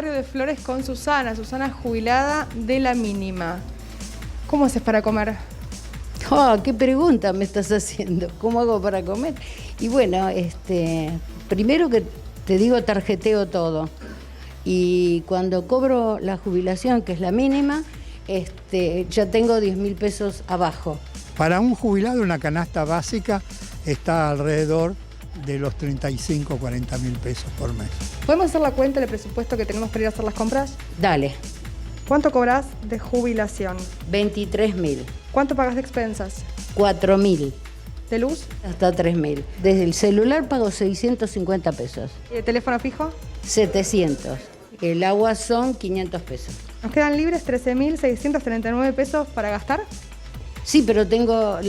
barrio de Flores con Susana. Susana jubilada de la mínima. ¿Cómo haces para comer? Oh, qué pregunta me estás haciendo. ¿Cómo hago para comer? Y bueno, primero que te digo, tarjeteo todo. Y cuando cobro la jubilación, que es la mínima, ya tengo 10.000 pesos abajo. Para un jubilado una canasta básica está alrededor de los 35 o 40 mil pesos por mes. ¿Podemos hacer la cuenta del presupuesto que tenemos para ir a hacer las compras? Dale, ¿Cuánto cobras de jubilación? 23.000, ¿Cuánto pagas de expensas? 4.000, ¿De luz? hasta 3.000. Desde el celular pago 650 pesos, ¿Y de teléfono fijo? 700. El agua son 500 pesos. ¿Nos quedan libres 13.639 pesos para gastar? Sí, pero tengo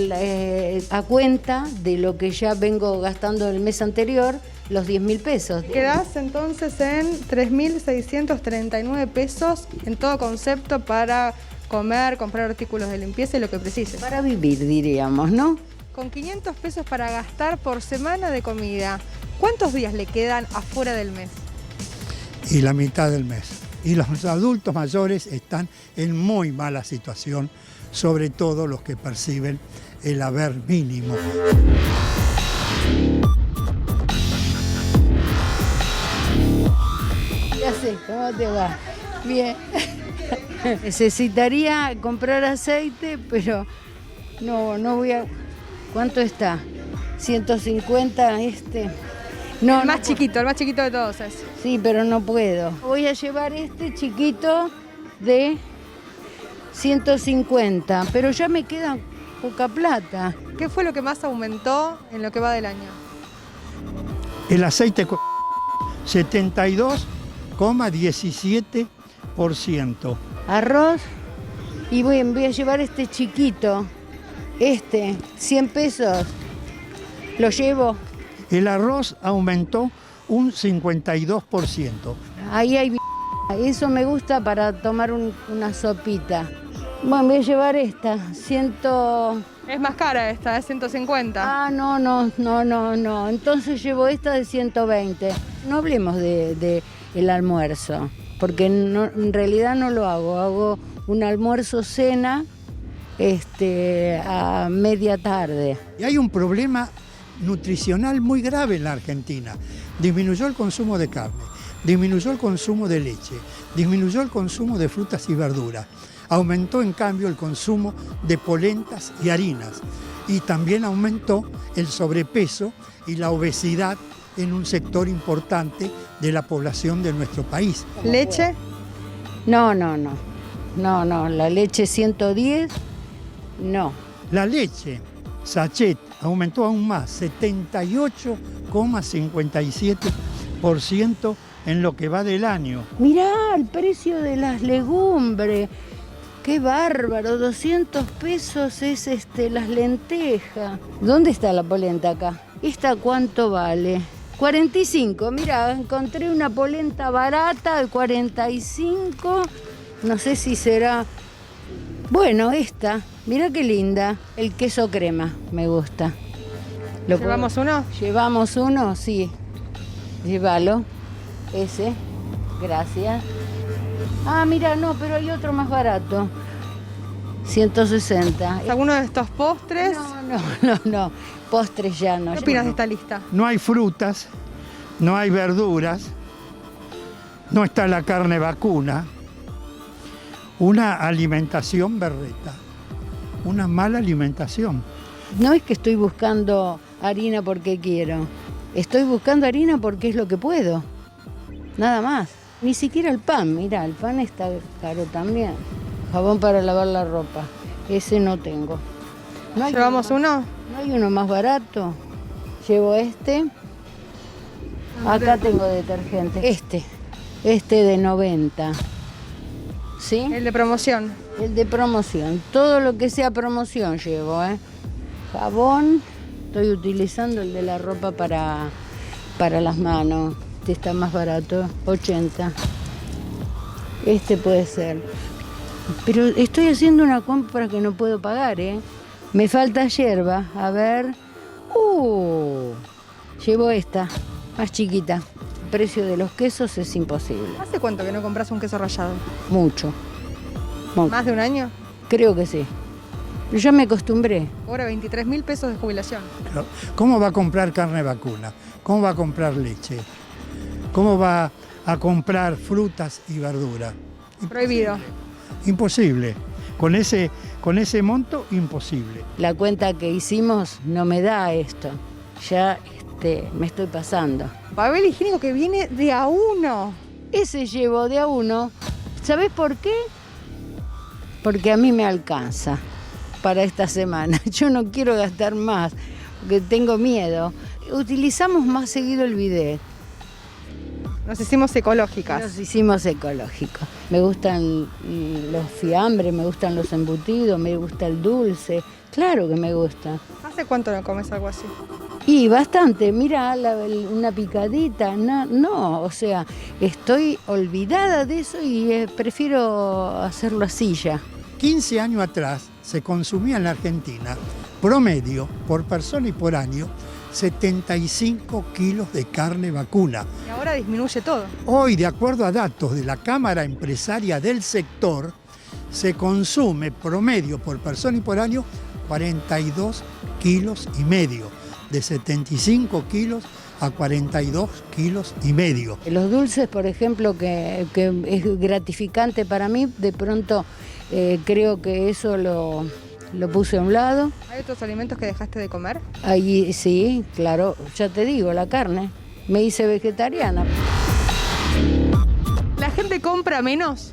a cuenta de lo que ya vengo gastando el mes anterior, los 10.000 pesos. Quedás entonces en 3.639 pesos en todo concepto para comer, comprar artículos de limpieza y lo que precises. Para vivir, diríamos, ¿no? Con 500 pesos para gastar por semana de comida, ¿cuántos días le quedan afuera del mes? Y la mitad del mes. Y los adultos mayores están en muy mala situación, sobre todo los que perciben el haber mínimo. Ya sé, ¿cómo te va? Bien. Necesitaría comprar aceite, pero no voy a... ¿Cuánto está? 150 No, el más no chiquito, el más chiquito de todos es. Sí, pero no puedo. Voy a llevar este chiquito de 150, pero ya me queda poca plata. ¿Qué fue lo que más aumentó en lo que va del año? El aceite 72,17%. Arroz y voy a llevar este chiquito, 100 pesos. Lo llevo. El arroz aumentó un 52%. Ahí hay... Eso me gusta para tomar una sopita. Bueno, voy a llevar esta, 100... Es más cara esta, es 150. Ah, no. Entonces llevo esta de 120. No hablemos de el almuerzo, porque en realidad no lo hago. Hago un almuerzo cena a media tarde. Y hay un problema nutricional muy grave en la Argentina. Disminuyó el consumo de carne, disminuyó el consumo de leche, disminuyó el consumo de frutas y verduras. Aumentó en cambio el consumo de polentas y harinas. Y también aumentó el sobrepeso y la obesidad en un sector importante de la población de nuestro país. ¿Leche? No, la leche 110, no. La leche sachet aumentó aún más, 78,57% en lo que va del año. Mirá el precio de las legumbres. ¡Qué bárbaro! 200 pesos es las lentejas. ¿Dónde está la polenta acá? ¿Esta cuánto vale? 45. Mira, encontré una polenta barata de 45. No sé si será... Bueno, esta. Mira qué linda. El queso crema, me gusta. ¿Llevamos uno? ¿Llevamos uno? Sí. Llévalo. Ese. Gracias. Ah, mira, no, pero hay otro más barato. 160. ¿Alguno de estos postres? No. Postres ya no. ¿Qué opinas de esta lista? No hay frutas, no hay verduras, no está la carne vacuna. Una alimentación berreta, una mala alimentación. No es que estoy buscando harina porque quiero. Estoy buscando harina porque es lo que puedo. Nada más. Ni siquiera el pan, mira, el pan está caro también. Jabón para lavar la ropa, ese no tengo. ¿Llevamos uno? ¿No hay uno más barato? Llevo este. Acá tengo detergente. Este de 90. ¿Sí? El de promoción. El de promoción. Todo lo que sea promoción llevo, Jabón. Estoy utilizando el de la ropa para las manos. Este está más barato, 80. Este puede ser. Pero estoy haciendo una compra que no puedo pagar, Me falta hierba. A ver. Llevo esta, más chiquita. precio de los quesos es imposible. ¿Hace cuánto que no compras un queso rallado? Mucho. ¿Más de un año? Creo que sí. Yo ya me acostumbré. Ahora 23.000 pesos de jubilación. ¿Cómo va a comprar carne vacuna? ¿Cómo va a comprar leche? ¿Cómo va a comprar frutas y verduras? Prohibido. Imposible. Con ese monto, imposible. La cuenta que hicimos no me da esto. Ya me estoy pasando. Papel higiénico que viene de a uno. Ese llevo de a uno. ¿Sabés por qué? Porque a mí me alcanza para esta semana. Yo no quiero gastar más, porque tengo miedo. Utilizamos más seguido el bidet. Nos hicimos ecológicas. Nos hicimos ecológicos. Me gustan los fiambres, me gustan los embutidos, me gusta el dulce. Claro que me gusta. ¿Hace cuánto no comes algo así? Y bastante, mira, una picadita, no, o sea, estoy olvidada de eso y prefiero hacerlo así ya. 15 años atrás se consumía en la Argentina, promedio, por persona y por año, 75 kilos de carne vacuna. Y ahora disminuye todo. Hoy, de acuerdo a datos de la Cámara Empresaria del sector, se consume promedio por persona y por año 42 kilos y medio. De 75 kilos a 42 kilos y medio. Los dulces, por ejemplo, que es gratificante para mí, de pronto creo que eso lo puse a un lado. ¿Hay otros alimentos que dejaste de comer? Ahí sí, claro, ya te digo, la carne. Me hice vegetariana. ¿La gente compra menos?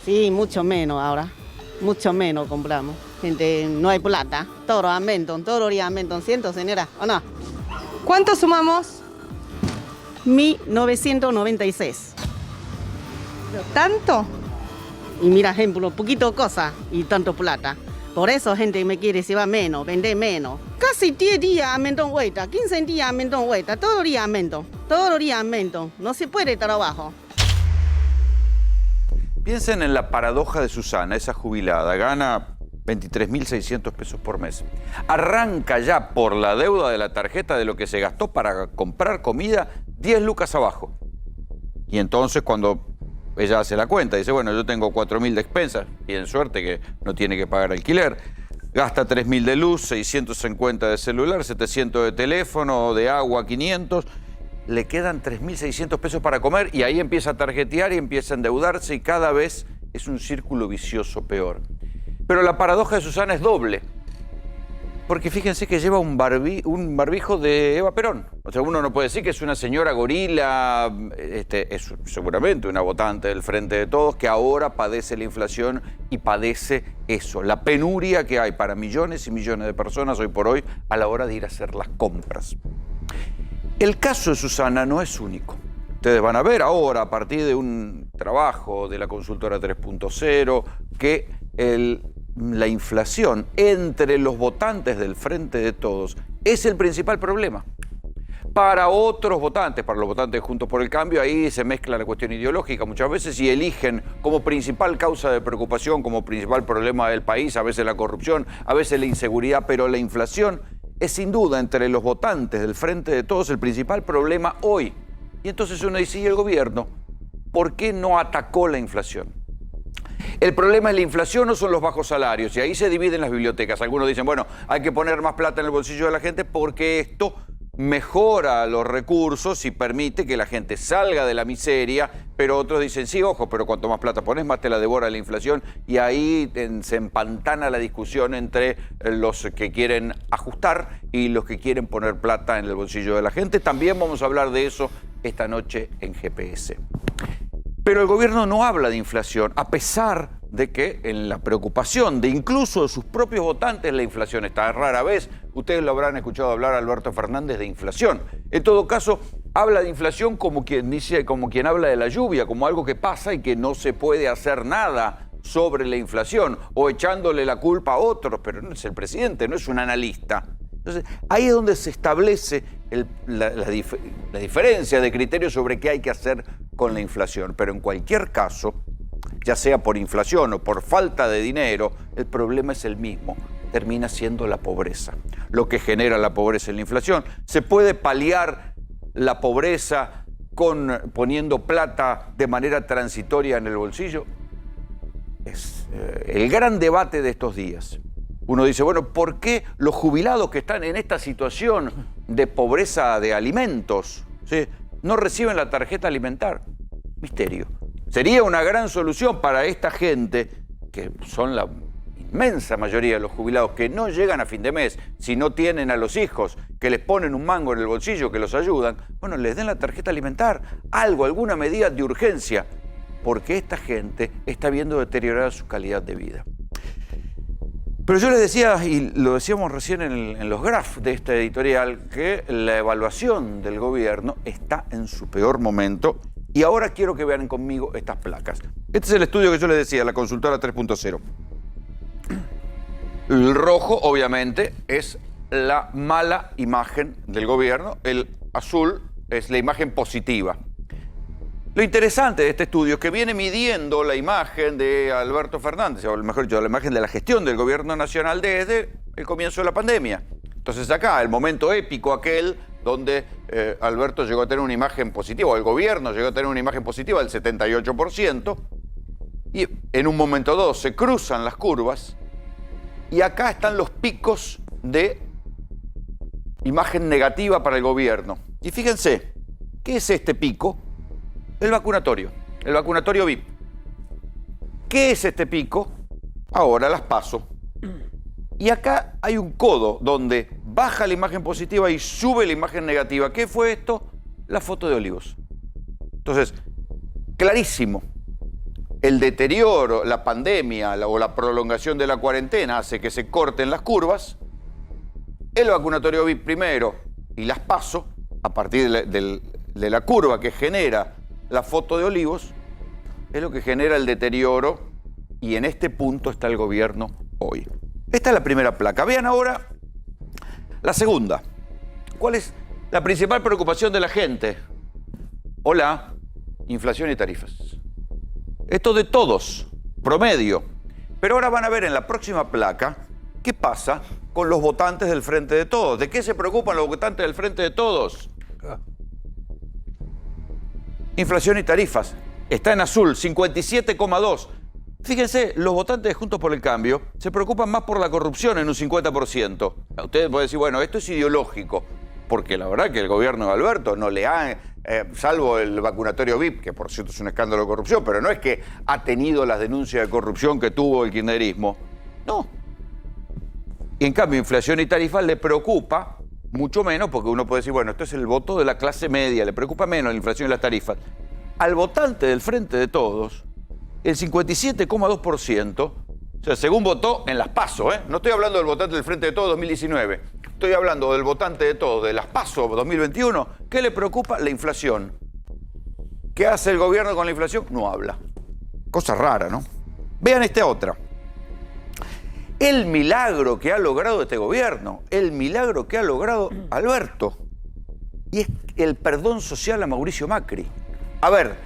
Sí, mucho menos ahora. Mucho menos compramos. Gente, no hay plata. Todo aumentan, todos los días aumentan. ¿Ciento, señora? ¿O no? ¿Cuánto sumamos? 1996. ¿Tanto? Y mira, ejemplo, poquito cosa y tanto plata. Por eso gente me quiere si va menos, vender menos. Casi 10 días aumentan vuelta, 15 días aumentan vuelta, todos los días aumentan. Todos los días aumentan. No se puede estar abajo. Piensen en la paradoja de Susana, esa jubilada, gana 23.600 pesos por mes. Arranca ya por la deuda de la tarjeta de lo que se gastó para comprar comida, 10 lucas abajo. Y entonces cuando ella hace la cuenta, dice, bueno, yo tengo 4.000 de expensas, y en suerte que no tiene que pagar alquiler, gasta 3.000 de luz, 650 de celular, 700 de teléfono, de agua 500, le quedan 3.600 pesos para comer y ahí empieza a tarjetear y empieza a endeudarse y cada vez es un círculo vicioso peor. Pero la paradoja de Susana es doble, porque fíjense que lleva un barbijo de Eva Perón. O sea, uno no puede decir que es una señora gorila, es seguramente una votante del Frente de Todos que ahora padece la inflación y padece eso, la penuria que hay para millones y millones de personas hoy por hoy a la hora de ir a hacer las compras. El caso de Susana no es único. Ustedes van a ver ahora, a partir de un trabajo de la consultora 3.0, que la inflación entre los votantes del Frente de Todos es el principal problema. Para otros votantes, para los votantes de Juntos por el Cambio, ahí se mezcla la cuestión ideológica muchas veces y eligen como principal causa de preocupación, como principal problema del país, a veces la corrupción, a veces la inseguridad, pero la inflación es sin duda entre los votantes del Frente de Todos el principal problema hoy. Y entonces uno dice, ¿y el gobierno por qué no atacó la inflación? El problema es la inflación o son los bajos salarios, y ahí se dividen las bibliotecas. Algunos dicen, bueno, hay que poner más plata en el bolsillo de la gente porque esto mejora los recursos y permite que la gente salga de la miseria, pero otros dicen, sí, ojo, pero cuanto más plata pones, más te la devora la inflación, y ahí se empantana la discusión entre los que quieren ajustar y los que quieren poner plata en el bolsillo de la gente. También vamos a hablar de eso esta noche en GPS. Pero el gobierno no habla de inflación, a pesar de que en la preocupación de incluso de sus propios votantes la inflación está. Rara vez ustedes lo habrán escuchado hablar a Alberto Fernández de inflación. En todo caso, habla de inflación como quien habla de la lluvia, como algo que pasa y que no se puede hacer nada sobre la inflación, o echándole la culpa a otros, pero no es el presidente, no es un analista. Entonces, ahí es donde se establece la diferencia de criterios sobre qué hay que hacer con la inflación. Pero en cualquier caso, ya sea por inflación o por falta de dinero, el problema es el mismo. Termina siendo la pobreza. Lo que genera la pobreza es la inflación. Se puede paliar la pobreza poniendo plata de manera transitoria en el bolsillo? Es el gran debate de estos días. Uno dice, bueno, ¿por qué los jubilados que están en esta situación de pobreza de alimentos, ¿sí?, no reciben la tarjeta alimentar? Misterio. Sería una gran solución para esta gente, que son la inmensa mayoría de los jubilados que no llegan a fin de mes, si no tienen a los hijos que les ponen un mango en el bolsillo, que los ayudan, bueno, les den la tarjeta alimentar, algo, alguna medida de urgencia, porque esta gente está viendo deteriorada su calidad de vida. Pero yo les decía, y lo decíamos recién en los graphs de esta editorial, que la evaluación del gobierno está en su peor momento, y ahora quiero que vean conmigo estas placas. Este es el estudio que yo les decía, la consultora 3.0. El rojo, obviamente, es la mala imagen del gobierno. El azul es la imagen positiva. Lo interesante de este estudio es que viene midiendo la imagen de Alberto Fernández, o mejor dicho, la imagen de la gestión del gobierno nacional desde el comienzo de la pandemia. Entonces acá, el momento épico aquel donde Alberto llegó a tener una imagen positiva, o el gobierno llegó a tener una imagen positiva del 78%, y en un momento dado se cruzan las curvas, y acá están los picos de imagen negativa para el gobierno. Y fíjense, ¿qué es este pico? El vacunatorio VIP. ¿Qué es este pico? Ahora las paso. Y acá hay un codo donde baja la imagen positiva y sube la imagen negativa. ¿Qué fue esto? La foto de Olivos. Entonces, clarísimo. El deterioro, la pandemia o la prolongación de la cuarentena hace que se corten las curvas. El vacunatorio VIP primero y las paso a partir de la curva que genera la foto de Olivos, es lo que genera el deterioro, y en este punto está el gobierno hoy. Esta es la primera placa. Vean ahora la segunda. ¿Cuál es la principal preocupación de la gente? Hola, inflación y tarifas. Esto de todos, promedio. Pero ahora van a ver en la próxima placa qué pasa con los votantes del Frente de Todos. ¿De qué se preocupan los votantes del Frente de Todos? Inflación y tarifas. Está en azul, 57,2. Fíjense, los votantes de Juntos por el Cambio se preocupan más por la corrupción en un 50%. Ustedes pueden decir, bueno, esto es ideológico, porque la verdad que el gobierno de Alberto no le ha, salvo el vacunatorio VIP, que por cierto es un escándalo de corrupción, pero no es que ha tenido las denuncias de corrupción que tuvo el kirchnerismo. No. Y en cambio, inflación y tarifas le preocupa mucho menos, porque uno puede decir, bueno, esto es el voto de la clase media, le preocupa menos la inflación y las tarifas. Al votante del Frente de Todos, el 57,2%, o sea, según votó en las PASO, no estoy hablando del votante del Frente de Todos 2019, estoy hablando del votante de Todos de las PASO 2021, ¿qué le preocupa? La inflación. ¿Qué hace el gobierno con la inflación? No habla. Cosa rara, ¿no? Vean esta otra. El milagro que ha logrado este gobierno, el milagro que ha logrado Alberto, y es el perdón social a Mauricio Macri. A ver,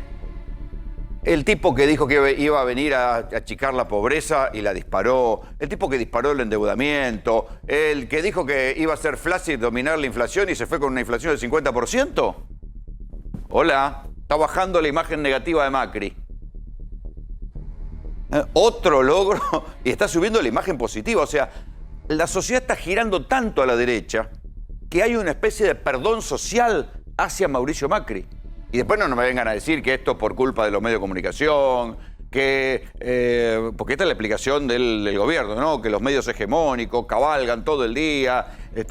el tipo que dijo que iba a venir a achicar la pobreza y la disparó, el tipo que disparó el endeudamiento, el que dijo que iba a ser flácil dominar la inflación y se fue con una inflación del 50%. Hola, está bajando la imagen negativa de Macri. Otro logro, y está subiendo la imagen positiva. O sea, la sociedad está girando tanto a la derecha que hay una especie de perdón social hacia Mauricio Macri. Y después no me vengan a decir que esto es por culpa de los medios de comunicación, porque esta es la explicación del gobierno, ¿no? Que los medios hegemónicos cabalgan todo el día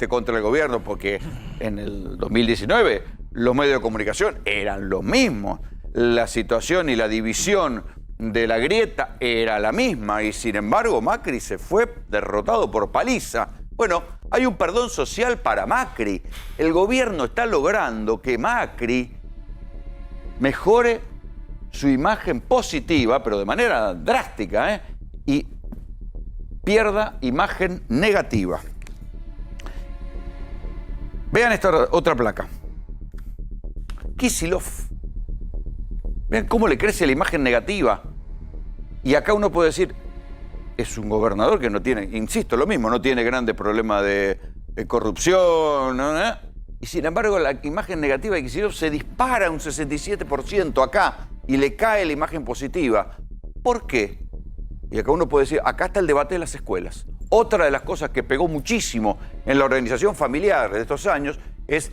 contra el gobierno, porque en el 2019 los medios de comunicación eran los mismos. La situación y la división de la grieta era la misma, y sin embargo Macri se fue derrotado por paliza. Bueno, hay un perdón social para Macri. El gobierno está logrando que Macri mejore su imagen positiva, pero de manera drástica, y pierda imagen negativa. Vean esta otra placa. Kicillof. Vean cómo le crece la imagen negativa. Y acá uno puede decir, es un gobernador que no tiene, insisto, lo mismo, no tiene grandes problemas de corrupción, ¿no? Y Y sin embargo, la imagen negativa de Kicillof se dispara un 67% acá y le cae la imagen positiva. ¿Por qué? Y acá uno puede decir, acá está el debate de las escuelas. Otra de las cosas que pegó muchísimo en la organización familiar de estos años es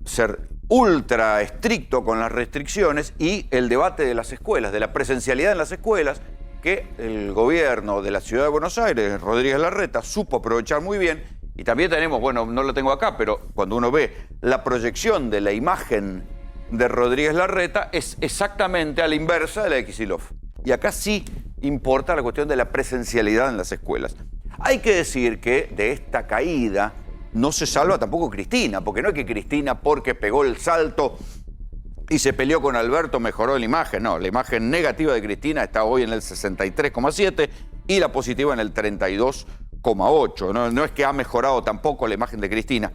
ser ultra estricto con las restricciones y el debate de las escuelas, de la presencialidad en las escuelas, que el gobierno de la ciudad de Buenos Aires, Rodríguez Larreta, supo aprovechar muy bien. Y también tenemos, bueno, no lo tengo acá, pero cuando uno ve la proyección de la imagen de Rodríguez Larreta, es exactamente a la inversa de la de Kicillof. Y acá sí importa la cuestión de la presencialidad en las escuelas. Hay que decir que de esta caída no se salva tampoco Cristina, porque no es que Cristina, porque pegó el salto y se peleó con Alberto, mejoró la imagen. No, la imagen negativa de Cristina está hoy en el 63,7 y la positiva en el 32,8. No es que ha mejorado tampoco la imagen de Cristina.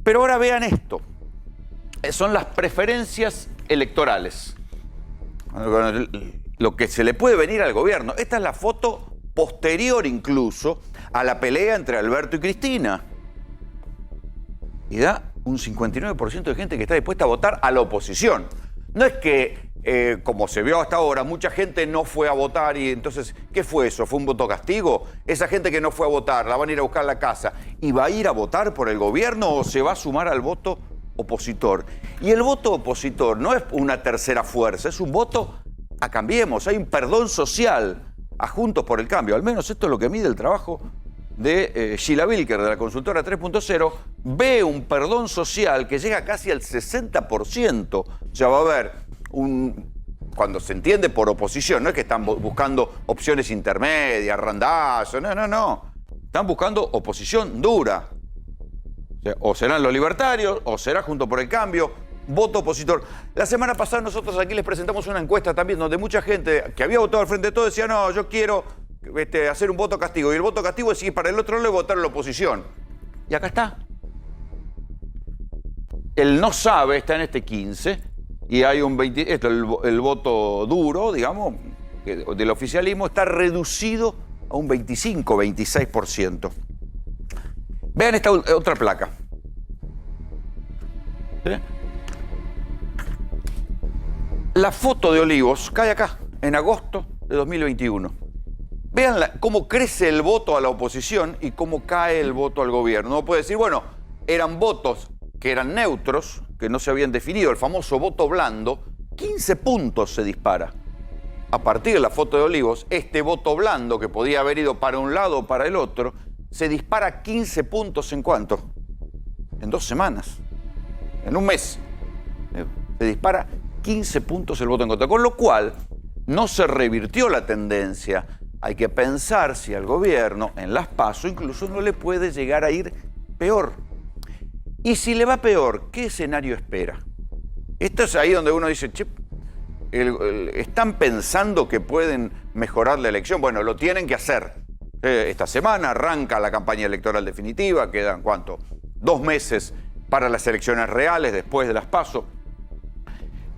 Pero ahora vean esto. Son las preferencias electorales. Lo que se le puede venir al gobierno. Esta es la foto posterior incluso a la pelea entre Alberto y Cristina. Y da un 59% de gente que está dispuesta a votar a la oposición. No es que, como se vio hasta ahora, mucha gente no fue a votar y entonces, ¿qué fue eso? ¿Fue un voto castigo? Esa gente que no fue a votar, la van a ir a buscar a la casa. ¿Y va a ir a votar por el gobierno o se va a sumar al voto opositor? Y el voto opositor no es una tercera fuerza, es un voto a Cambiemos. Hay un perdón social a Juntos por el Cambio. Al menos esto es lo que mide el trabajo de Sheila Wilker, de la consultora 3.0, ve un perdón social que llega casi al 60%. Ya va a haber cuando se entiende por oposición, no es que están buscando opciones intermedias, randazos, no. Están buscando oposición dura. O serán los libertarios, o será Juntos por el Cambio, voto opositor. La semana pasada nosotros aquí les presentamos una encuesta también donde mucha gente que había votado al Frente de Todos decía, no, yo quiero hacer un voto castigo. Y el voto castigo es ir para el otro lado y votar a la oposición. Y acá está. El no sabe está en este 15 y hay un 20. Esto, el voto duro, digamos, del oficialismo está reducido a un 25-26%. Vean esta otra placa. ¿Sí? La foto de Olivos cae acá, en agosto de 2021. Vean cómo crece el voto a la oposición y cómo cae el voto al gobierno. Uno puede decir, bueno, eran votos que eran neutros, que no se habían definido, el famoso voto blando, 15 puntos se dispara. A partir de la foto de Olivos, este voto blando que podía haber ido para un lado o para el otro, se dispara 15 puntos ¿en cuánto? En 2 semanas, en un mes. Se dispara 15 puntos el voto en contra, con lo cual no se revirtió la tendencia. Hay que pensar si al gobierno, en las PASO, incluso no le puede llegar a ir peor. Y si le va peor, ¿qué escenario espera? Esto es ahí donde uno dice, che, ¿están pensando que pueden mejorar la elección? Bueno, lo tienen que hacer. Esta semana arranca la campaña electoral definitiva, quedan, ¿cuánto? 2 meses para las elecciones reales después de las PASO.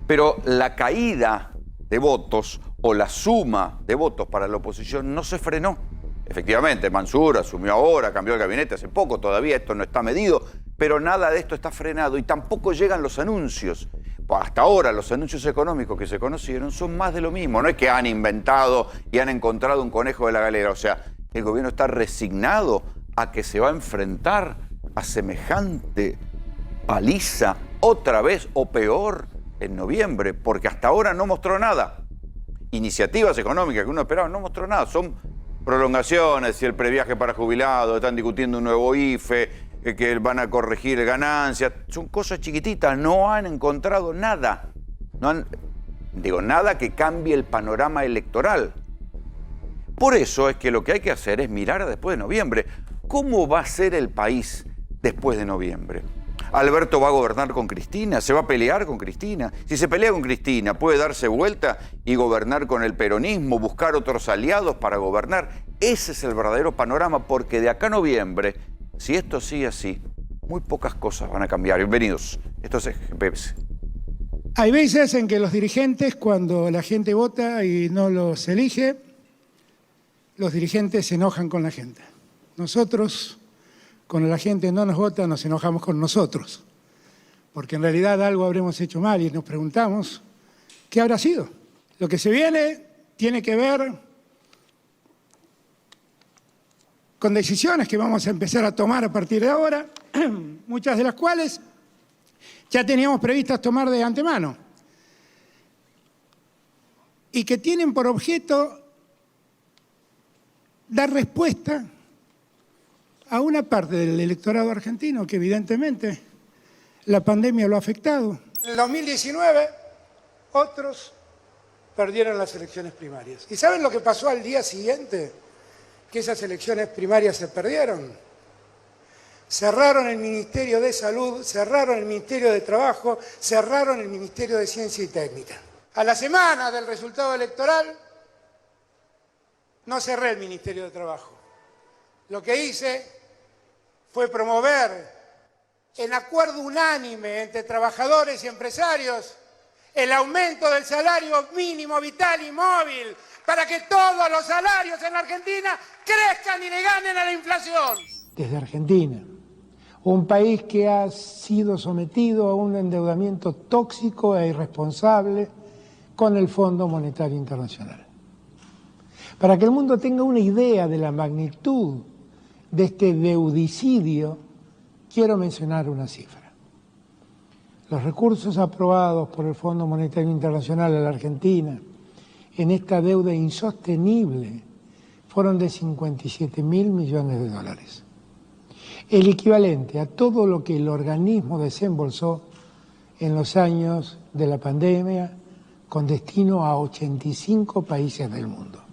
Pero la caída de votos o la suma de votos para la oposición no se frenó. Efectivamente, Mansur asumió ahora, cambió el gabinete hace poco, todavía esto no está medido, pero nada de esto está frenado y tampoco llegan los anuncios. Hasta ahora los anuncios económicos que se conocieron son más de lo mismo. No es que han inventado y han encontrado un conejo de la galera. O sea, el gobierno está resignado a que se va a enfrentar a semejante paliza otra vez o peor en noviembre, porque hasta ahora no mostró nada. Iniciativas económicas que uno esperaba no mostró nada. Son prolongaciones y el previaje para jubilados, están discutiendo un nuevo IFE, que van a corregir ganancias. Son cosas chiquititas, no han encontrado nada. Nada que cambie el panorama electoral. Por eso es que lo que hay que hacer es mirar a después de noviembre. ¿Cómo va a ser el país después de noviembre? ¿Alberto va a gobernar con Cristina? ¿Se va a pelear con Cristina? Si se pelea con Cristina, ¿puede darse vuelta y gobernar con el peronismo, buscar otros aliados para gobernar? Ese es el verdadero panorama, porque de acá a noviembre, si esto sigue así, muy pocas cosas van a cambiar. Bienvenidos. Esto es GPS. Hay veces en que los dirigentes, cuando la gente vota y no los elige, los dirigentes se enojan con la gente. Nosotros, cuando la gente no nos vota, nos enojamos con nosotros. porque en realidad algo habremos hecho mal y nos preguntamos qué habrá sido. Lo que se viene tiene que ver con decisiones que vamos a empezar a tomar a partir de ahora, muchas de las cuales ya teníamos previstas tomar de antemano, y que tienen por objeto dar respuesta a una parte del electorado argentino que evidentemente la pandemia lo ha afectado. En el 2019, otros perdieron las elecciones primarias. ¿Y saben lo que pasó al día siguiente que esas elecciones primarias se perdieron? Cerraron el Ministerio de Salud, cerraron el Ministerio de Trabajo, cerraron el Ministerio de Ciencia y Técnica. A la semana del resultado electoral, no cerré el Ministerio de Trabajo. Lo que hice fue promover, en acuerdo unánime entre trabajadores y empresarios, el aumento del salario mínimo vital y móvil para que todos los salarios en la Argentina crezcan y le ganen a la inflación. Desde Argentina, un país que ha sido sometido a un endeudamiento tóxico e irresponsable con el Fondo Monetario Internacional. Para que el mundo tenga una idea de la magnitud de este deudicidio, quiero mencionar una cifra. Los recursos aprobados por el Fondo Monetario Internacional a la Argentina en esta deuda insostenible fueron de 57.000 millones de dólares. El equivalente a todo lo que el organismo desembolsó en los años de la pandemia con destino a 85 países del mundo.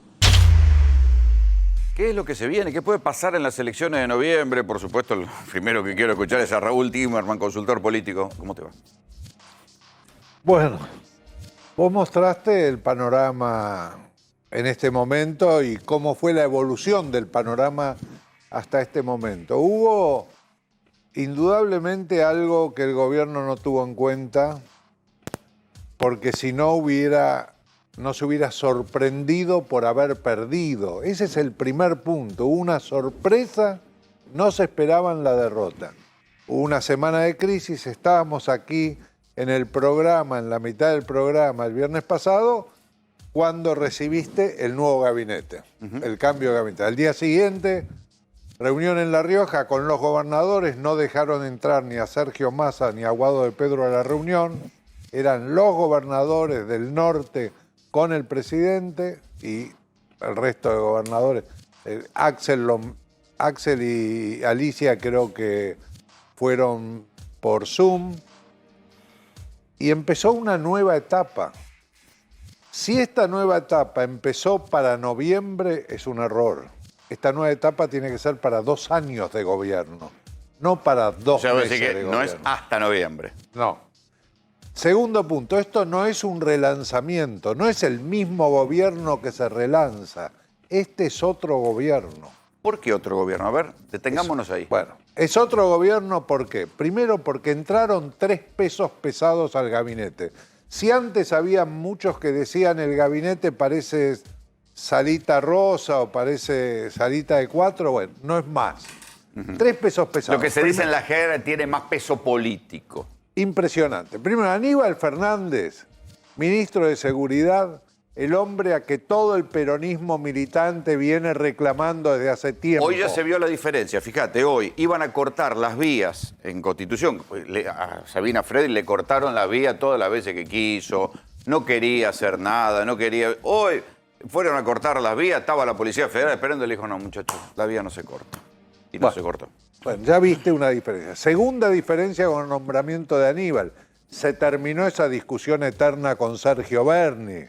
¿Qué es lo que se viene? ¿Qué puede pasar en las elecciones de noviembre? Por supuesto, lo primero que quiero escuchar es a Raúl Timerman, consultor político. ¿Cómo te va? Bueno, vos mostraste el panorama en este momento y cómo fue la evolución del panorama hasta este momento. Hubo indudablemente algo que el gobierno no tuvo en cuenta, porque si no se hubiera sorprendido por haber perdido. Ese es el primer punto. Hubo una sorpresa, no se esperaban la derrota. Hubo una semana de crisis, estábamos aquí en el programa, en la mitad del programa el viernes pasado, cuando recibiste el nuevo gabinete, el cambio de gabinete. Al día siguiente, reunión en La Rioja con los gobernadores, no dejaron entrar ni a Sergio Massa ni a Guado de Pedro a la reunión, eran los gobernadores del norte con el presidente y el resto de gobernadores. Axel y Alicia creo que fueron por Zoom. Y empezó una nueva etapa. Si esta nueva etapa empezó para noviembre, es un error. Esta nueva etapa tiene que ser para 2 años de gobierno, no para 2 meses decir que de no gobierno. es hasta noviembre. No. Segundo punto, esto no es un relanzamiento, no es el mismo gobierno que se relanza. Este es otro gobierno. ¿Por qué otro gobierno? A ver, detengámonos ahí. Bueno, es otro gobierno, ¿por qué? Primero porque entraron 3 pesos pesados al gabinete. Si antes había muchos que decían el gabinete parece salita rosa o parece salita de 4, bueno, no es más. 3 pesos pesados. Lo que se dice en la jerga tiene más peso político. Impresionante. Primero, Aníbal Fernández, ministro de Seguridad, el hombre a que todo el peronismo militante viene reclamando desde hace tiempo. Hoy ya se vio la diferencia. Fíjate, hoy iban a cortar las vías en Constitución. A Sabina Freddy le cortaron la vía todas las veces que quiso. No quería hacer nada, no quería... Hoy fueron a cortar las vías, estaba la Policía Federal esperando y le dijo, no, muchachos, la vía no se corta. Y no se cortó. Bueno, ya viste una diferencia. Segunda diferencia con el nombramiento de Aníbal. Se terminó esa discusión eterna con Sergio Berni.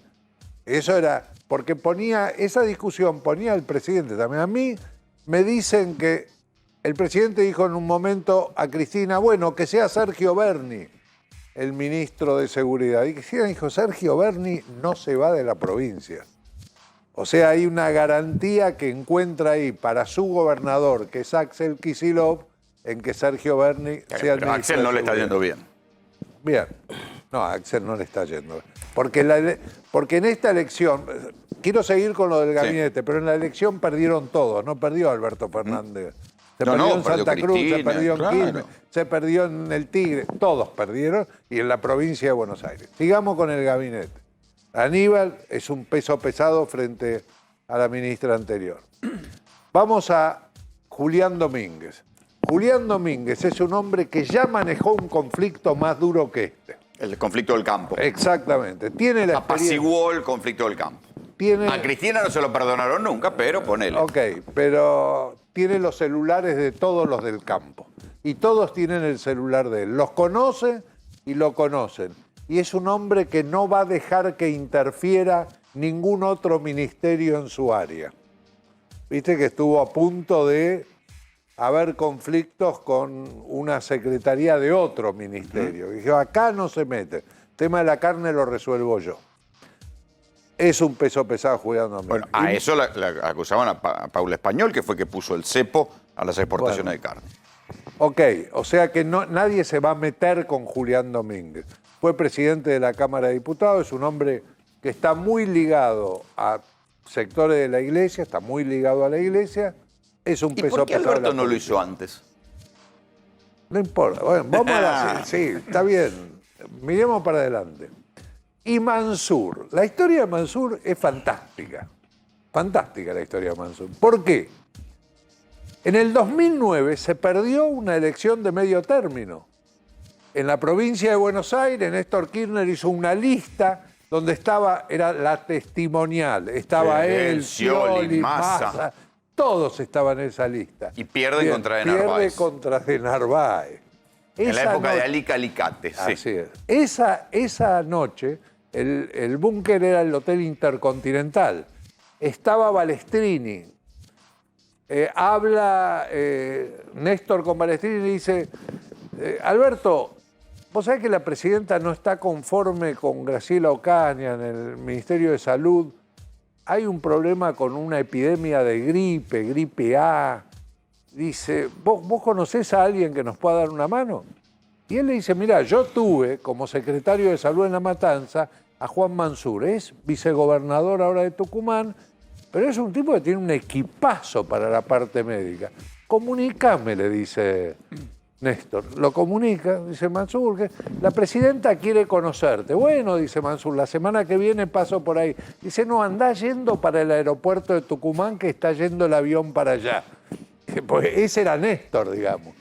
Eso era, porque esa discusión ponía al presidente también. A mí me dicen que el presidente dijo en un momento a Cristina, bueno, que sea Sergio Berni el ministro de Seguridad. Y Cristina dijo, Sergio Berni no se va de la provincia. O sea, hay una garantía que encuentra ahí para su gobernador, que es Axel Kicillof, en que Sergio Berni sea el ministro. Pero a Axel no le está yendo bien. Bien. No, a Axel no le está yendo bien. Porque en esta elección, quiero seguir con lo del gabinete, pero en la elección perdieron todos, no perdió Alberto Fernández Se No, perdió no, en perdió Santa Cruz, se Cristina, perdió en claro. Quilmes, se perdió en el Tigre, todos perdieron, y en la provincia de Buenos Aires. Sigamos con el gabinete. Aníbal es un peso pesado frente a la ministra anterior. Vamos a Julián Domínguez. Julián Domínguez es un hombre que ya manejó un conflicto más duro que este. El conflicto del campo. Exactamente. Tiene la experiencia. Apaciguó el conflicto del campo. Tiene... A Cristina no se lo perdonaron nunca, pero ponele. Ok, pero tiene los celulares de todos los del campo. Y todos tienen el celular de él. Los conoce y lo conocen. Y es un hombre que no va a dejar que interfiera ningún otro ministerio en su área. Viste que estuvo a punto de haber conflictos con una secretaría de otro ministerio. Y dijo, acá no se mete. El tema de la carne lo resuelvo yo. Es un peso pesado jugando. Bueno, a eso la acusaban a Paula Español, que fue que puso el cepo a las exportaciones de carne. Ok, o sea que nadie se va a meter con Julián Domínguez. Fue presidente de la Cámara de Diputados, es un hombre que está muy ligado a sectores de la iglesia, está muy ligado a la iglesia, es un ¿Y peso por qué pesado. Alberto no lo hizo antes? No importa, bueno, vamos a la... Sí, está bien, miremos para adelante. Y Mansur, la historia de Mansur es fantástica, fantástica la historia de Mansur. ¿Por qué? En el 2009 se perdió una elección de medio término. En la provincia de Buenos Aires, Néstor Kirchner hizo una lista donde era la testimonial. Estaba él, Scioli, Massa, todos estaban en esa lista. Y pierden contra de Narváez. Pierde contra de Narváez. En la época de Alica Alicate, sí. Así es. Esa noche, el búnker era el Hotel Intercontinental. Estaba Balestrini. Habla Néstor con Balestrini y dice, Alberto, vos sabés que la presidenta no está conforme con Graciela Ocaña en el Ministerio de Salud. Hay un problema con una epidemia de gripe A. Dice, ¿vos conocés a alguien que nos pueda dar una mano? Y él le dice, mira, yo tuve como secretario de Salud en La Matanza a Juan Mansur, es vicegobernador ahora de Tucumán, pero es un tipo que tiene un equipazo para la parte médica. Comunícame, le dice Néstor. Lo comunica, dice Mansur, que la presidenta quiere conocerte. Bueno, dice Mansur, la semana que viene paso por ahí. Dice, no, andá yendo para el aeropuerto de Tucumán, que está yendo el avión para allá. Pues ese era Néstor, digamos.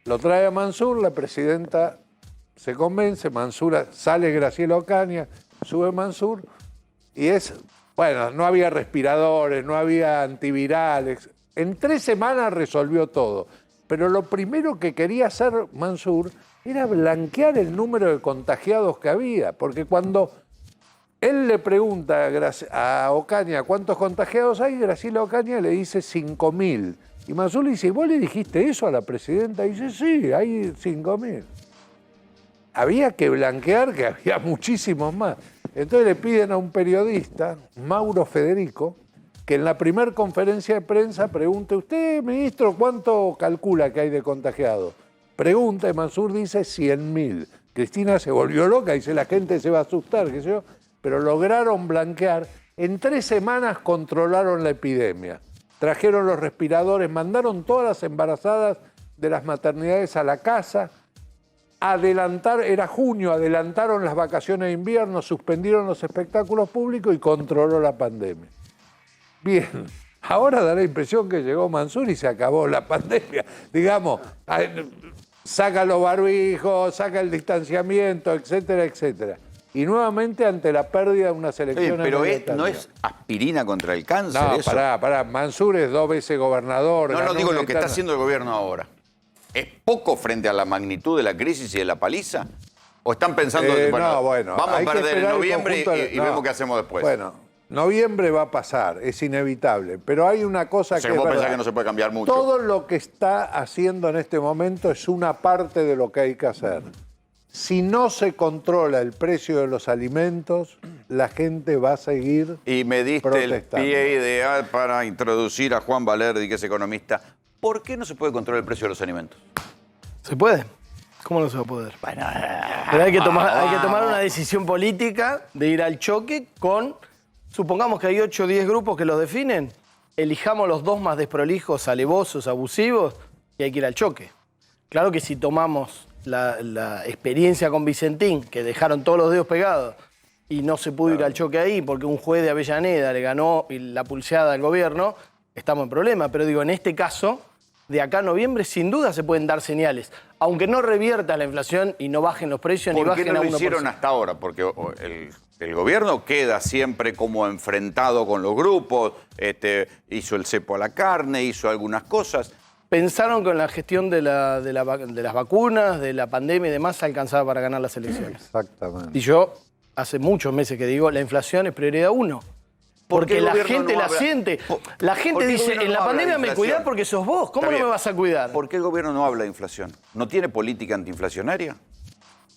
Lo trae a Mansur, la presidenta se convence, Mansur, sale Graciela Ocaña, sube Mansur, y bueno, no había respiradores, no había antivirales. En 3 semanas resolvió todo. Pero lo primero que quería hacer Mansur era blanquear el número de contagiados que había, porque cuando él le pregunta a Ocaña cuántos contagiados hay, Graciela Ocaña le dice 5.000. Y Mansur le dice, ¿vos le dijiste eso a la presidenta? Y dice, sí, hay 5.000. Había que blanquear que había muchísimos más. Entonces le piden a un periodista, Mauro Federico, que en la primera conferencia de prensa pregunte, usted, ministro, ¿cuánto calcula que hay de contagiados? Pregunta y Mansur dice 100.000. Cristina se volvió loca, dice, la gente se va a asustar, qué sé yo, pero lograron blanquear. En 3 semanas controlaron la epidemia. Trajeron los respiradores, mandaron todas las embarazadas de las maternidades a la casa, era junio, adelantaron las vacaciones de invierno, suspendieron los espectáculos públicos y controló la pandemia. Bien, ahora da la impresión que llegó Mansur y se acabó la pandemia. Digamos, saca los barbijos, saca el distanciamiento, etcétera, etcétera. Y nuevamente ante la pérdida de unas elecciones. Pero no es aspirina contra el cáncer. No, eso. pará. Mansur es 2 veces gobernador. No digo lo que está haciendo el gobierno ahora. ¿Es poco frente a la magnitud de la crisis y de la paliza? ¿O están pensando que vamos a perder en noviembre y vemos qué hacemos después? Bueno, noviembre va a pasar, es inevitable. Pero hay una cosa que es vos verdad. pensás que no se puede cambiar mucho. Todo lo que está haciendo en este momento es una parte de lo que hay que hacer. Si no se controla el precio de los alimentos, la gente va a seguir Y me diste protestando. el pie ideal para introducir a Juan Valerdi, que es economista. ¿Por qué no se puede controlar el precio de los alimentos? ¿Se puede? ¿Cómo no se va a poder? Bueno, pero hay que tomar una decisión política de ir al choque con, supongamos que hay 8 o 10 grupos que los definen, elijamos los 2 más desprolijos, alevosos, abusivos, y hay que ir al choque. Claro que si tomamos la experiencia con Vicentín, que dejaron todos los dedos pegados y no se pudo ir al choque ahí porque un juez de Avellaneda le ganó la pulseada al gobierno, estamos en problema. Pero digo, en este caso, de acá a noviembre, sin duda se pueden dar señales. Aunque no revierta la inflación y no bajen los precios ni bajen a 1%. ¿Por qué no lo hicieron hasta ahora? Porque el gobierno queda siempre como enfrentado con los grupos, hizo el cepo a la carne, hizo algunas cosas. Pensaron que con la gestión de las vacunas, de la pandemia y demás, alcanzaba para ganar las elecciones. Exactamente. Y yo, hace muchos meses que digo, la inflación es prioridad 1. Porque la gente la siente. La gente dice, en la pandemia me cuidás porque sos vos. ¿Cómo no me vas a cuidar? ¿Por qué el gobierno no habla de inflación? ¿No tiene política antiinflacionaria?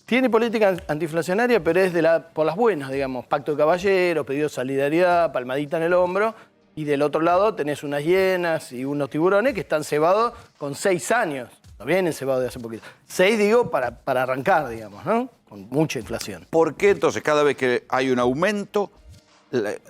Tiene política antiinflacionaria, pero es por las buenas, digamos. Pacto de caballeros, pedido de solidaridad, palmadita en el hombro. Y del otro lado tenés unas hienas y unos tiburones que están cebados con 6 años. No vienen cebados de hace poquito. 6, digo, para arrancar, digamos, ¿no? Con mucha inflación. ¿Por qué entonces cada vez que hay un aumento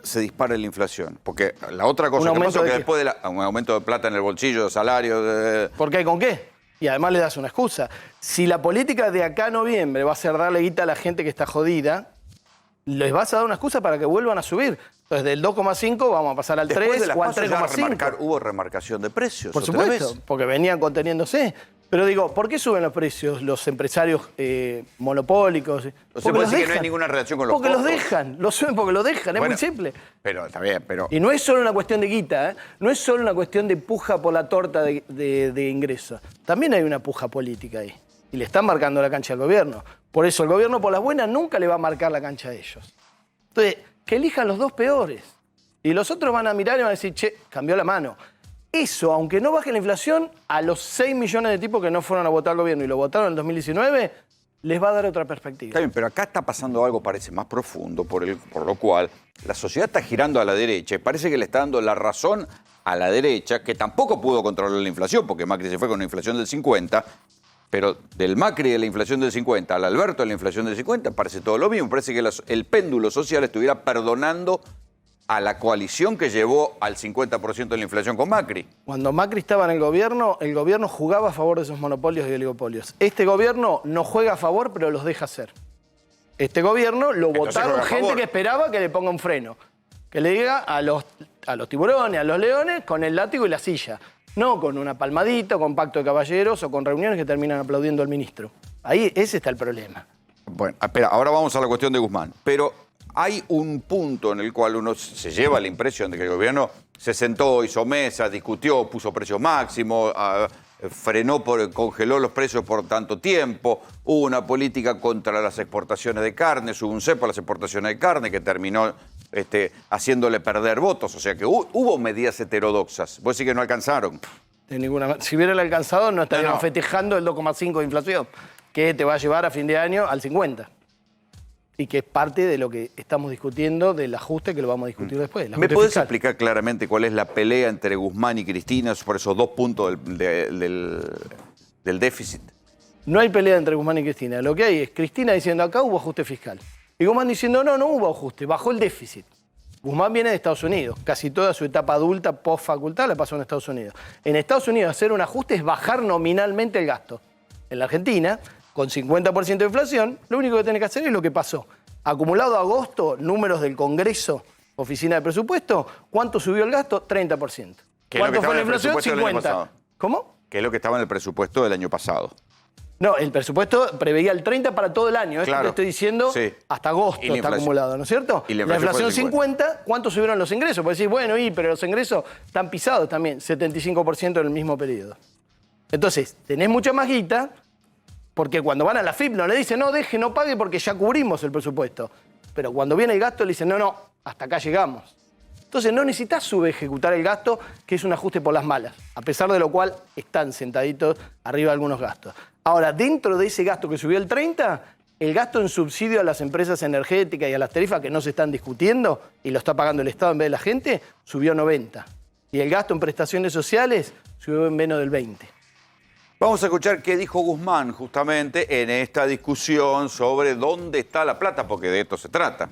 se dispara la inflación? Porque la otra cosa que pasa es que después de un aumento de plata en el bolsillo, de salario... ¿Por qué? ¿Con qué? Y además le das una excusa. Si la política de acá a noviembre va a ser darle guita a la gente que está jodida, les vas a dar una excusa para que vuelvan a subir. Entonces, del 2,5 vamos a pasar al 3 o al 3,5. Hubo remarcación de precios. Por supuesto, porque venían conteniéndose. Pero digo, ¿por qué suben los precios los empresarios monopólicos? O sea, puede decir que no hay ninguna relación con los costos. Porque los dejan, lo suben porque lo dejan, es muy simple. Pero está bien, pero... Y no es solo una cuestión de guita, ¿eh? No es solo una cuestión de puja por la torta de ingresos. También hay una puja política ahí. Y le están marcando la cancha al gobierno. Por eso el gobierno, por las buenas, nunca le va a marcar la cancha a ellos. Entonces, que elijan los dos peores. Y los otros van a mirar y van a decir, che, cambió la mano. Eso, aunque no baje la inflación, a los 6 millones de tipos que no fueron a votar al gobierno y lo votaron en 2019, les va a dar otra perspectiva. Está bien, pero acá está pasando algo, parece, más profundo, por lo cual la sociedad está girando a la derecha y parece que le está dando la razón a la derecha, que tampoco pudo controlar la inflación, porque Macri se fue con una inflación del 50%, pero del Macri de la inflación del 50 al Alberto de la inflación del 50 parece todo lo mismo. Parece que el péndulo social estuviera perdonando a la coalición que llevó al 50% de la inflación con Macri. Cuando Macri estaba en el gobierno jugaba a favor de esos monopolios y oligopolios. Este gobierno no juega a favor, pero los deja hacer. Este gobierno lo votaron gente que esperaba que le ponga un freno. Que le diga a los tiburones, a los leones, con el látigo y la silla. No con una palmadita, con pacto de caballeros o con reuniones que terminan aplaudiendo al ministro. Ahí, ese está el problema. Bueno, espera, ahora vamos a la cuestión de Guzmán. Pero hay un punto en el cual uno se lleva la impresión de que el gobierno se sentó, hizo mesa, discutió, puso precios máximos, congeló los precios por tanto tiempo, hubo una política contra las exportaciones de carne, hubo un cepo a las exportaciones de carne que terminó haciéndole perder votos. O sea que hubo medidas heterodoxas. Vos decís que no alcanzaron. De ninguna. Si hubieran alcanzado, no estarían festejando el 2,5 de inflación, que te va a llevar a fin de año al 50. Y que es parte de lo que estamos discutiendo del ajuste, que lo vamos a discutir después. ¿Me podés explicar claramente cuál es la pelea entre Guzmán y Cristina por esos 2 puntos del déficit? No hay pelea entre Guzmán y Cristina. Lo que hay es Cristina diciendo acá hubo ajuste fiscal. Y Guzmán diciendo no hubo ajuste, bajó el déficit. Guzmán viene de Estados Unidos. Casi toda su etapa adulta, post-facultad, la pasó en Estados Unidos. En Estados Unidos hacer un ajuste es bajar nominalmente el gasto. En la Argentina, con 50% de inflación, lo único que tiene que hacer es lo que pasó. Acumulado a agosto, números del Congreso, Oficina de Presupuesto, ¿cuánto subió el gasto? 30%. ¿Cuánto fue la inflación? 50%. ¿Cómo? Que es lo que estaba en el presupuesto del año pasado. No, el presupuesto preveía el 30 para todo el año. Esto te estoy diciendo hasta agosto está acumulado, ¿no es cierto? Y la inflación 50, ¿cuánto subieron los ingresos? Porque decís, bueno, pero los ingresos están pisados también, 75% en el mismo periodo. Entonces, tenés mucha más guita, porque cuando van a la FIP no le dicen, no pague porque ya cubrimos el presupuesto. Pero cuando viene el gasto le dicen, no, hasta acá llegamos. Entonces no necesitas subejecutar el gasto, que es un ajuste por las malas, a pesar de lo cual están sentaditos arriba de algunos gastos. Ahora, dentro de ese gasto que subió el 30, el gasto en subsidio a las empresas energéticas y a las tarifas que no se están discutiendo y lo está pagando el Estado en vez de la gente, subió 90. Y el gasto en prestaciones sociales subió en menos del 20. Vamos a escuchar qué dijo Guzmán justamente en esta discusión sobre dónde está la plata, porque de esto se trata.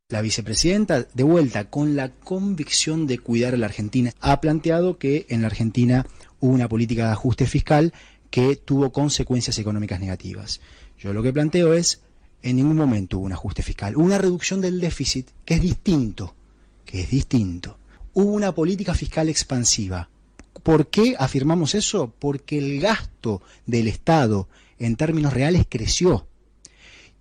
La vicepresidenta, de vuelta, con la convicción de cuidar a la Argentina, ha planteado que en la Argentina hubo una política de ajuste fiscal que tuvo consecuencias económicas negativas. Yo lo que planteo es, en ningún momento hubo un ajuste fiscal, hubo una reducción del déficit que es distinto, Hubo una política fiscal expansiva. ¿Por qué afirmamos eso? Porque el gasto del Estado en términos reales creció.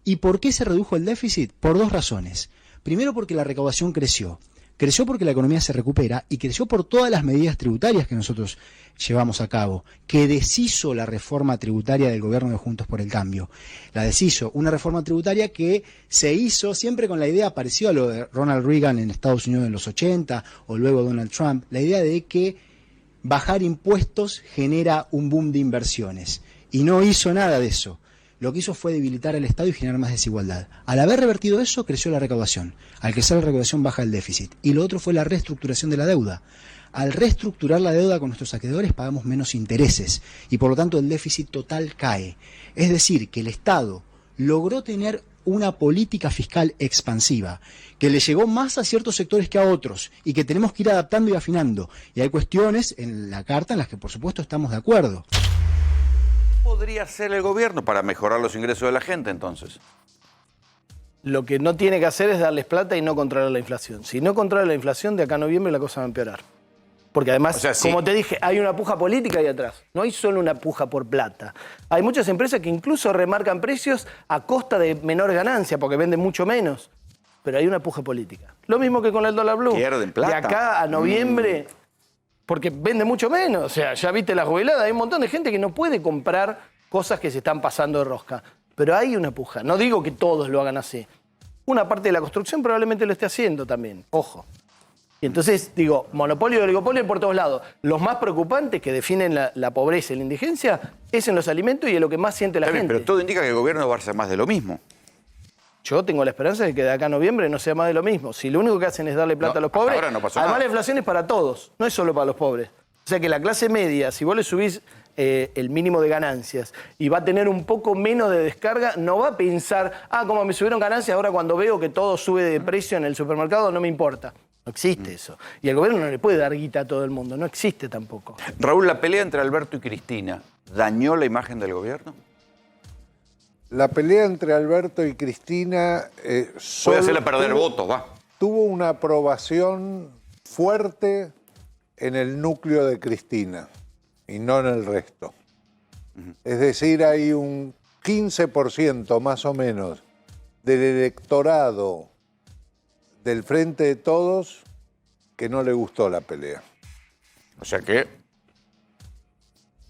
¿Y por qué se redujo el déficit? Por dos razones. Primero, porque la recaudación creció. Creció porque la economía se recupera y creció por todas las medidas tributarias que nosotros llevamos a cabo, que deshizo la reforma tributaria del gobierno de Juntos por el Cambio. La deshizo, una reforma tributaria que se hizo siempre con la idea parecida a lo de Ronald Reagan en Estados Unidos en los 80 o luego Donald Trump, la idea de que bajar impuestos genera un boom de inversiones. Y no hizo nada de eso. Lo que hizo fue debilitar al Estado y generar más desigualdad. Al haber revertido eso, creció la recaudación. Al crecer la recaudación, baja el déficit. Y lo otro fue la reestructuración de la deuda. Al reestructurar la deuda con nuestros acreedores, pagamos menos intereses. Y por lo tanto, el déficit total cae. Es decir, que el Estado logró tener una política fiscal expansiva, que le llegó más a ciertos sectores que a otros, y que tenemos que ir adaptando y afinando. Y hay cuestiones en la carta en las que, por supuesto, estamos de acuerdo. ¿Podría hacer el gobierno para mejorar los ingresos de la gente entonces? Lo que no tiene que hacer es darles plata y no controlar la inflación. Si no controla la inflación, de acá a noviembre la cosa va a empeorar. Porque además, O sea, sí. como te dije, hay una puja política ahí atrás. No hay solo una puja por plata. Hay muchas empresas que incluso remarcan precios a costa de menor ganancia, porque venden mucho menos. Pero hay una puja política. Lo mismo que con el dólar blue. Pierden plata. De acá a noviembre, porque vende mucho menos. O sea, ya viste la jubilada, hay un montón de gente que no puede comprar cosas que se están pasando de rosca. Pero hay una puja. No digo que todos lo hagan así. Una parte de la construcción probablemente lo esté haciendo también. Ojo. Y entonces, digo, monopolio y oligopolio por todos lados. Los más preocupantes que definen la pobreza y la indigencia es en los alimentos y en lo que más siente la Está bien, gente. pero todo indica que el gobierno va a hacer más de lo mismo. Yo tengo la esperanza de que de acá a noviembre no sea más de lo mismo. Si lo único que hacen es darle plata a los pobres, ahora no pasó además nada. la inflación es para todos, no es solo para los pobres. O sea que la clase media, si vos le subís el mínimo de ganancias y va a tener un poco menos de descarga, no va a pensar, como me subieron ganancias, ahora cuando veo que todo sube de precio en el supermercado no me importa. No existe eso. Y el gobierno no le puede dar guita a todo el mundo, no existe tampoco. Raúl, la pelea entre Alberto y Cristina, ¿dañó la imagen del gobierno? La pelea entre Alberto y Cristina Puede hacerle perder votos, va. tuvo una aprobación fuerte en el núcleo de Cristina y no en el resto. Es decir, hay un 15% más o menos del electorado del Frente de Todos que no le gustó la pelea. O sea que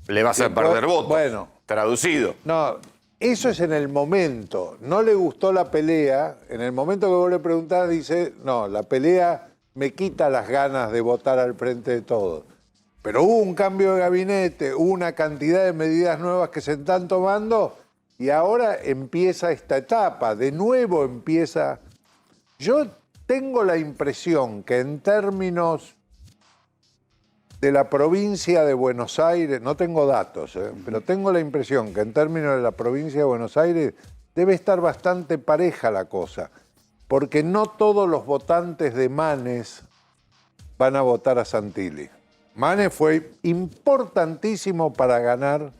le va a hacer perder votos. Bueno. Traducido. No, eso es en el momento. No le gustó la pelea. En el momento que vos le preguntás, dice, no, la pelea me quita las ganas de votar al Frente de Todos. Pero hubo un cambio de gabinete, hubo una cantidad de medidas nuevas que se están tomando y ahora empieza esta etapa. De nuevo empieza... Yo tengo la impresión que en términos de la provincia de Buenos Aires, no tengo datos, pero tengo la impresión que en términos de la provincia de Buenos Aires debe estar bastante pareja la cosa, porque no todos los votantes de Manes van a votar a Santilli. Manes fue importantísimo para ganar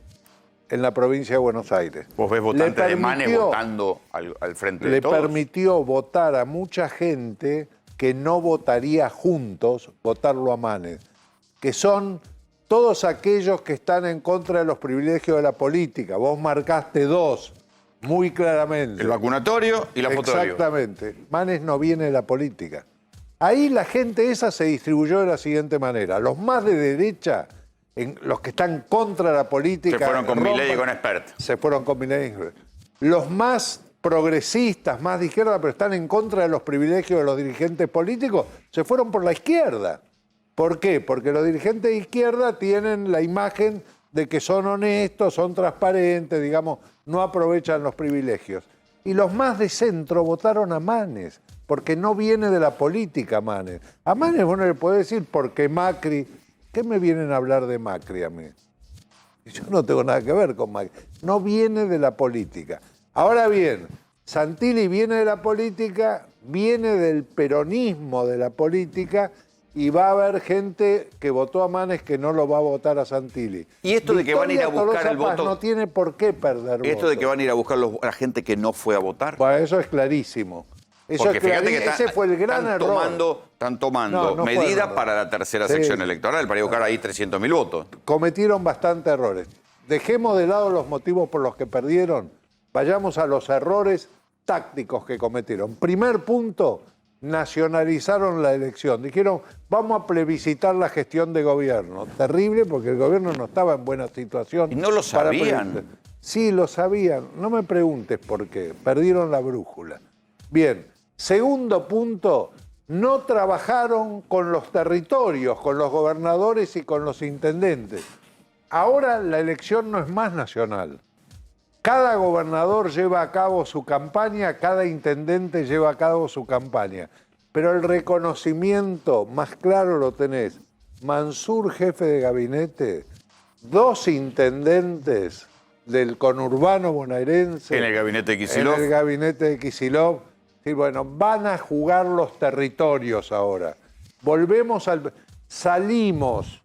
en la provincia de Buenos Aires. Vos ves votantes de Manes votando al Frente de Le Todos. permitió votar a mucha gente que no votaría juntos, votarlo a Manes, que son todos aquellos que están en contra de los privilegios de la política. Vos marcaste dos muy claramente. El vacunatorio y la fotorio. Exactamente. Manes no viene de la política. Ahí la gente esa se distribuyó de la siguiente manera. Los más de derecha, los que están contra la política... Se fueron con Milei y con Espert. Se fueron con Milei y con Espert. Los más progresistas, más de izquierda, pero están en contra de los privilegios de los dirigentes políticos, se fueron por la izquierda. ¿Por qué? Porque los dirigentes de izquierda tienen la imagen de que son honestos, son transparentes, digamos, no aprovechan los privilegios. Y los más de centro votaron a Manes, porque no viene de la política Manes. A Manes vos no le podés decir porque Macri... ¿Qué me vienen a hablar de Macri a mí? Yo no tengo nada que ver con Macri. No viene de la política. Ahora bien, Santilli viene de la política, viene del peronismo de la política y va a haber gente que votó a Manes que no lo va a votar a Santilli. Y esto de que van a ir a buscar el voto... no tiene por qué perder Esto de que van a ir a buscar la gente que no fue a votar. Bueno, eso es clarísimo. Eso Porque es fíjate que ese fue el gran error. Están tomando No medidas fue para la tercera sección electoral, para ir a buscar ahí 300.000 votos. Cometieron bastantes errores. Dejemos de lado los motivos por los que perdieron. Vayamos a los errores tácticos que cometieron. Primer punto, nacionalizaron la elección. Dijeron, vamos a plebiscitar la gestión de gobierno. Terrible, porque el gobierno no estaba en buena situación. ¿Y no lo sabían? Sí, lo sabían. No me preguntes por qué. Perdieron la brújula. Bien. Segundo punto, no trabajaron con los territorios, con los gobernadores y con los intendentes. Ahora la elección no es más nacional. Cada gobernador lleva a cabo su campaña, cada intendente lleva a cabo su campaña. Pero el reconocimiento más claro lo tenés. Mansur, jefe de gabinete, 2 intendentes del conurbano bonaerense. En el gabinete de Kicillof. En el gabinete de Kicillof. Sí, bueno, van a jugar los territorios ahora. Volvemos al... Salimos.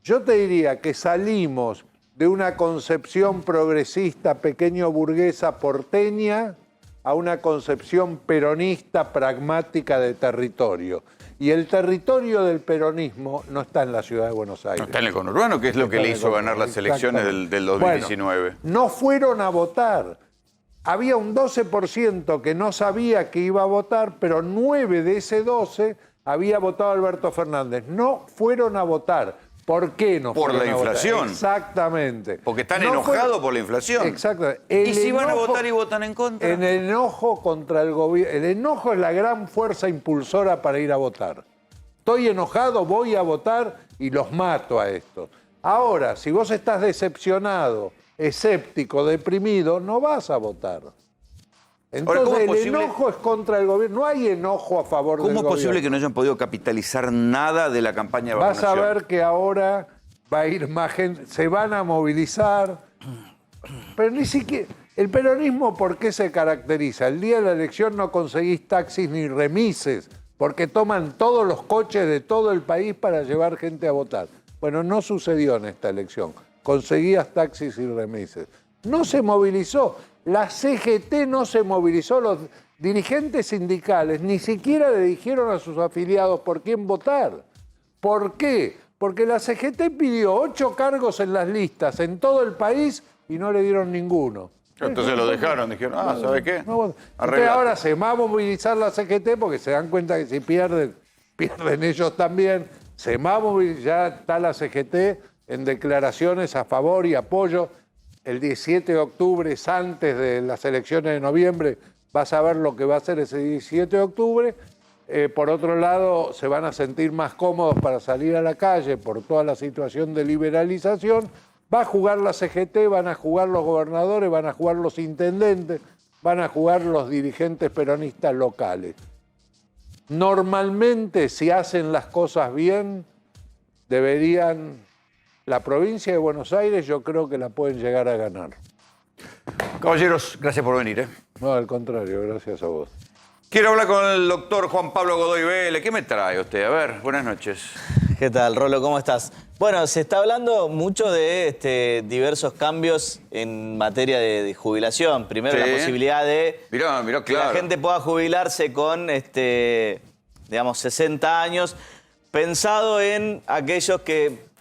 Yo te diría que salimos de una concepción progresista, pequeño burguesa porteña, a una concepción peronista, pragmática de territorio. Y el territorio del peronismo no está en la ciudad de Buenos Aires. No está en el conurbano, que es lo que le hizo ganar las elecciones del 2019. Bueno, no fueron a votar. Había un 12% que no sabía que iba a votar, pero 9 de ese 12 había votado Alberto Fernández. No fueron a votar. ¿Por qué no fueron a votar? Por la inflación. Exactamente. Porque están enojados por la inflación. Exactamente. ¿Y si van a votar y votan en contra? En el enojo contra el gobierno. El enojo es la gran fuerza impulsora para ir a votar. Estoy enojado, voy a votar y los mato a estos. Ahora, si vos estás decepcionado, escéptico, deprimido, no vas a votar. Entonces el enojo es contra el gobierno, no hay enojo a favor del gobierno. ¿Cómo es posible que no hayan podido capitalizar nada de la campaña de vacunación? Vas a ver que ahora va a ir más gente, se van a movilizar, pero ni siquiera... El peronismo, ¿por qué se caracteriza? El día de la elección no conseguís taxis ni remises, porque toman todos los coches de todo el país para llevar gente a votar. Bueno, no sucedió en esta elección. Conseguías taxis y remises. No se movilizó. La CGT no se movilizó. Los dirigentes sindicales ni siquiera le dijeron a sus afiliados por quién votar. ¿Por qué? Porque la CGT pidió 8 cargos en las listas en todo el país y no le dieron ninguno. Entonces lo dejaron, dijeron, ¿sabe qué? No, entonces ahora se va a movilizar la CGT porque se dan cuenta que si pierden ellos también. Se va a movilizar, ya está la CGT en declaraciones a favor y apoyo. El 17 de octubre, es antes de las elecciones de noviembre, vas a ver lo que va a hacer ese 17 de octubre. Por otro lado, se van a sentir más cómodos para salir a la calle por toda la situación de liberalización. Va a jugar la CGT, van a jugar los gobernadores, van a jugar los intendentes, van a jugar los dirigentes peronistas locales. Normalmente, si hacen las cosas bien, deberían... La provincia de Buenos Aires yo creo que la pueden llegar a ganar. Caballeros, gracias por venir. No, al contrario, gracias a vos. Quiero hablar con el doctor Juan Pablo Godoy Vélez. ¿Qué me trae usted? A ver, buenas noches. ¿Qué tal, Rolo? ¿Cómo estás? Bueno, se está hablando mucho de diversos cambios en materia de jubilación. Primero, la posibilidad de que la gente pueda jubilarse con, digamos, 60 años, pensado en aquellos que...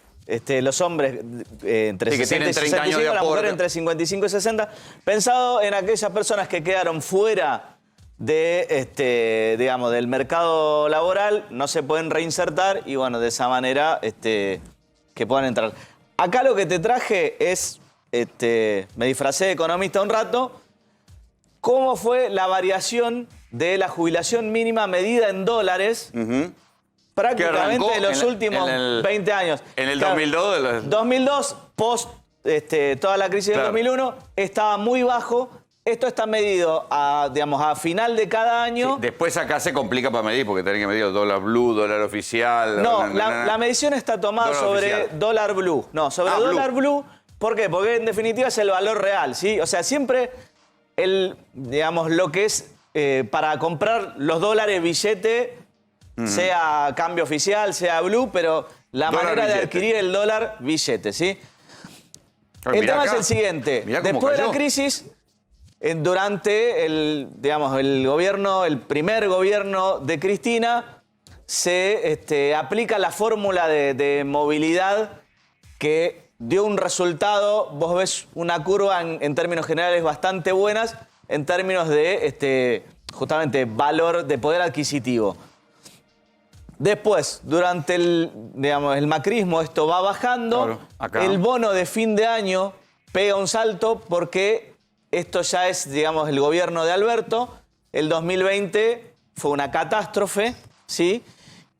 los hombres entre 60 y 65, la mujer entre 55 y 60, pensado en aquellas personas que quedaron fuera digamos, del mercado laboral, no se pueden reinsertar y bueno, de esa manera que puedan entrar. Acá lo que te traje es, me disfracé de economista un rato, cómo fue la variación de la jubilación mínima medida en dólares, prácticamente de los últimos 20 años. En el 2002. 2002, post toda la crisis del 2001, estaba muy bajo. Esto está medido a final de cada año. Sí, después acá se complica para medir porque tienen que medir dólar blue, dólar oficial. No, la medición está tomada sobre dólar blue. No, sobre dólar blue. ¿Por qué? Porque en definitiva es el valor real, ¿sí? O sea, siempre digamos, lo que es para comprar los dólares billete sea cambio oficial, sea blue, pero la manera de adquirir el dólar billete, ¿sí? El tema es el siguiente. Después de la crisis, durante el primer gobierno de Cristina, se aplica la fórmula de movilidad que dio un resultado, vos ves una curva en términos generales bastante buenas, en términos de justamente valor de poder adquisitivo. Después, durante el macrismo, esto va bajando. Claro, el bono de fin de año pega un salto porque esto ya es, digamos, el gobierno de Alberto. El 2020 fue una catástrofe, ¿sí?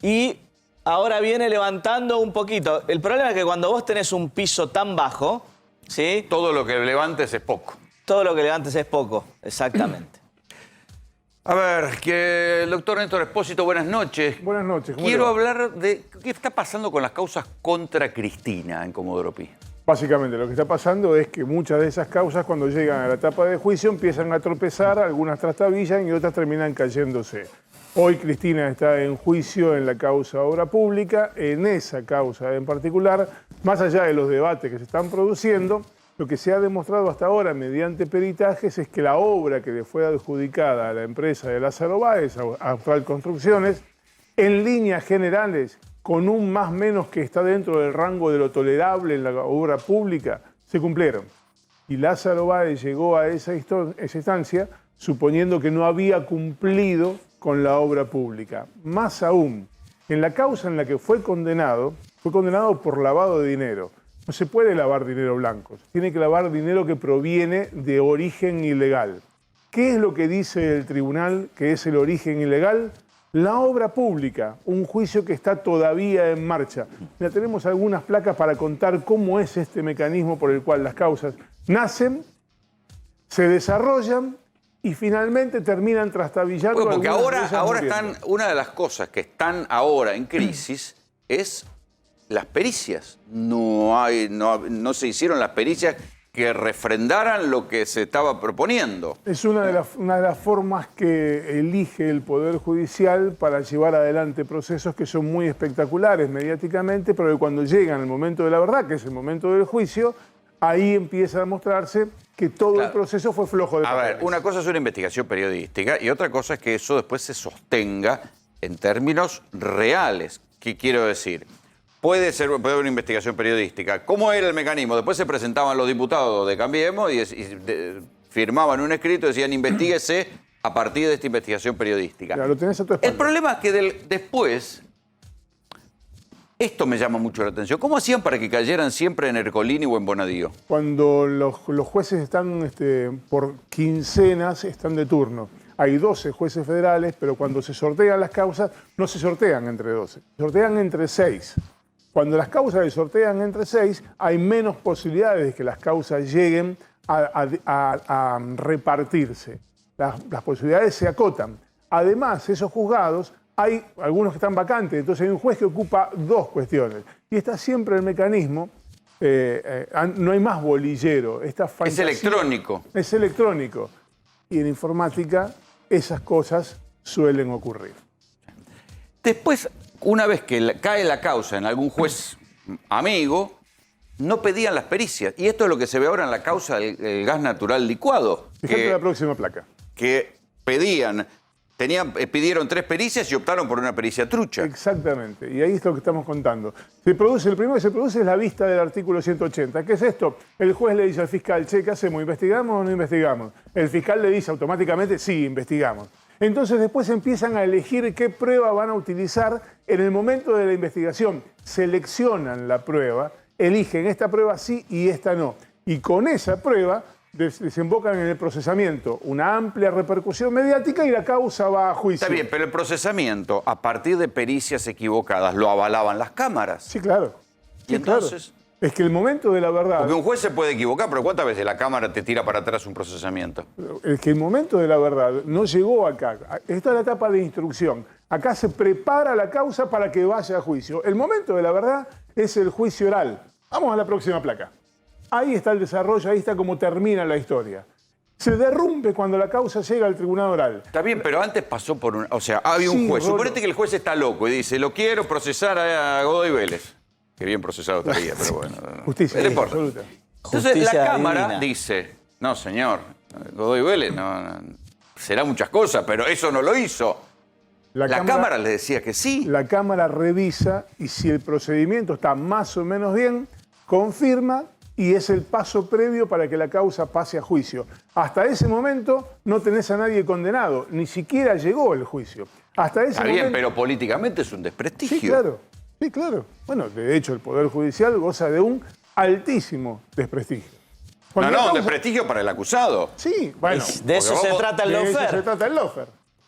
Y ahora viene levantando un poquito. El problema es que cuando vos tenés un piso tan bajo, ¿sí? Todo lo que levantes es poco. Todo lo que levantes es poco, exactamente. A ver, que el doctor Néstor Espósito, buenas noches. Buenas noches. Quiero hablar de qué está pasando con las causas contra Cristina en Comodoro Pi. Básicamente lo que está pasando es que muchas de esas causas cuando llegan a la etapa de juicio empiezan a tropezar, algunas trastabillan y otras terminan cayéndose. Hoy Cristina está en juicio en la causa obra pública. En esa causa en particular, más allá de los debates que se están produciendo, lo que se ha demostrado hasta ahora mediante peritajes es que la obra que le fue adjudicada a la empresa de Lázaro Báez, Austral Construcciones, en líneas generales, con un más menos que está dentro del rango de lo tolerable en la obra pública, se cumplieron. Y Lázaro Báez llegó a esa instancia suponiendo que no había cumplido con la obra pública. Más aún, en la causa en la que fue condenado por lavado de dinero. No se puede lavar dinero blanco, tiene que lavar dinero que proviene de origen ilegal. ¿Qué es lo que dice el tribunal que es el origen ilegal? La obra pública, un juicio que está todavía en marcha. Ya tenemos algunas placas para contar cómo es este mecanismo por el cual las causas nacen, se desarrollan y finalmente terminan trastabillando. Bueno, porque ahora están, una de las cosas que están ahora en crisis es las pericias. No se hicieron las pericias que refrendaran lo que se estaba proponiendo. Es una de las formas que elige el Poder Judicial para llevar adelante procesos que son muy espectaculares mediáticamente, pero que cuando llegan al momento de la verdad, que es el momento del juicio, ahí empieza a mostrarse que todo el proceso fue flojo de papeles. A ver, una cosa es una investigación periodística y otra cosa es que eso después se sostenga en términos reales. ¿Qué quiero decir? Puede haber una investigación periodística. ¿Cómo era el mecanismo? Después se presentaban los diputados de Cambiemos y firmaban un escrito y decían investíguese a partir de esta investigación periodística. Ya, lo tenés a tu espalda. El problema es que después, esto me llama mucho la atención, ¿cómo hacían para que cayeran siempre en Ercolini o en Bonadío? Cuando los jueces están por quincenas, están de turno. Hay 12 jueces federales, pero cuando se sortean las causas, no se sortean entre 12, se sortean entre 6. Cuando las causas se sortean entre 6, hay menos posibilidades de que las causas lleguen a repartirse. Las posibilidades se acotan. Además, esos juzgados, hay algunos que están vacantes, entonces hay un juez que ocupa 2 cuestiones. Y está siempre el mecanismo, no hay más bolillero. Es electrónico. Es electrónico. Y en informática esas cosas suelen ocurrir. Después, una vez que cae la causa en algún juez amigo, no pedían las pericias. Y esto es lo que se ve ahora en la causa del gas natural licuado. Fíjate la próxima placa. Que pidieron 3 pericias y optaron por una pericia trucha. Exactamente, y ahí es lo que estamos contando. El primero que se produce es la vista del artículo 180. ¿Qué es esto? El juez le dice al fiscal, che, ¿qué hacemos? ¿Investigamos o no investigamos? El fiscal le dice automáticamente, sí, investigamos. Entonces después empiezan a elegir qué prueba van a utilizar en el momento de la investigación. Seleccionan la prueba, eligen esta prueba sí y esta no. Y con esa prueba desembocan en el procesamiento, una amplia repercusión mediática y la causa va a juicio. Está bien, pero el procesamiento, a partir de pericias equivocadas, ¿lo avalaban las cámaras? Sí, claro. ¿Y entonces? Claro. Es que el momento de la verdad... Porque un juez se puede equivocar, pero ¿cuántas veces la cámara te tira para atrás un procesamiento? Es que el momento de la verdad no llegó acá. Esta es la etapa de instrucción. Acá se prepara la causa para que vaya a juicio. El momento de la verdad es el juicio oral. Vamos a la próxima placa. Ahí está el desarrollo, ahí está cómo termina la historia. se derrumbe cuando la causa llega al tribunal oral. Está bien, pero antes pasó por un... O sea, había un juez. Suponete que el juez está loco y dice, lo quiero procesar a Godoy Vélez. Que bien procesado estaría, pero bueno. Justicia absoluta. Entonces la Cámara dice, no señor, Godoy Vélez será muchas cosas, pero eso no lo hizo. La Cámara le decía que sí. La Cámara revisa y si el procedimiento está más o menos bien, confirma y es el paso previo para que la causa pase a juicio. Hasta ese momento no tenés a nadie condenado, ni siquiera llegó el juicio. Hasta ese Está bien, pero políticamente es un desprestigio. Sí, claro. Sí, claro. Bueno, de hecho, el Poder Judicial goza de un altísimo desprestigio. Un desprestigio para el acusado. Sí, bueno. De eso se trata el lawfare. De eso se trata el lawfare.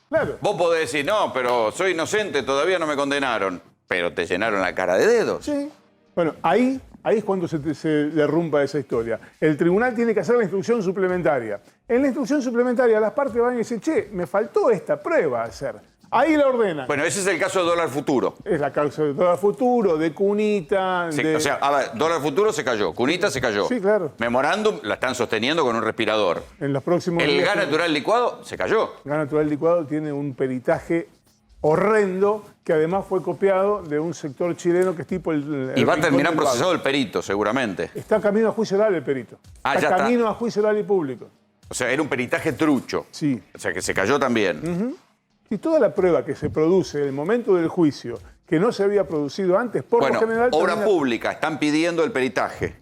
Claro. Vos podés decir, no, pero soy inocente, todavía no me condenaron. Pero te llenaron la cara de dedos. Sí. Bueno, ahí es cuando se derrumba esa historia. El tribunal tiene que hacer la instrucción suplementaria. En la instrucción suplementaria las partes van y dicen, che, me faltó esta prueba a hacer. Ahí la ordenan. Bueno, ese es el caso de Dólar Futuro. Es la causa de Dólar Futuro, de Cunita. O sea, a ver, Dólar Futuro se cayó, Cunita se cayó. Sí, claro. Memorándum la están sosteniendo con un respirador. En los próximos El días, gas natural licuado se cayó. El gas natural licuado tiene un peritaje horrendo que además fue copiado de un sector chileno que es tipo y va a terminar procesado el perito, seguramente. Está camino a juicio oral el perito. Está camino a juicio oral y público. O sea, era un peritaje trucho. Sí. O sea, que se cayó también. Y toda la prueba que se produce en el momento del juicio, que no se había producido antes, por lo general... Obra pública, están pidiendo el peritaje.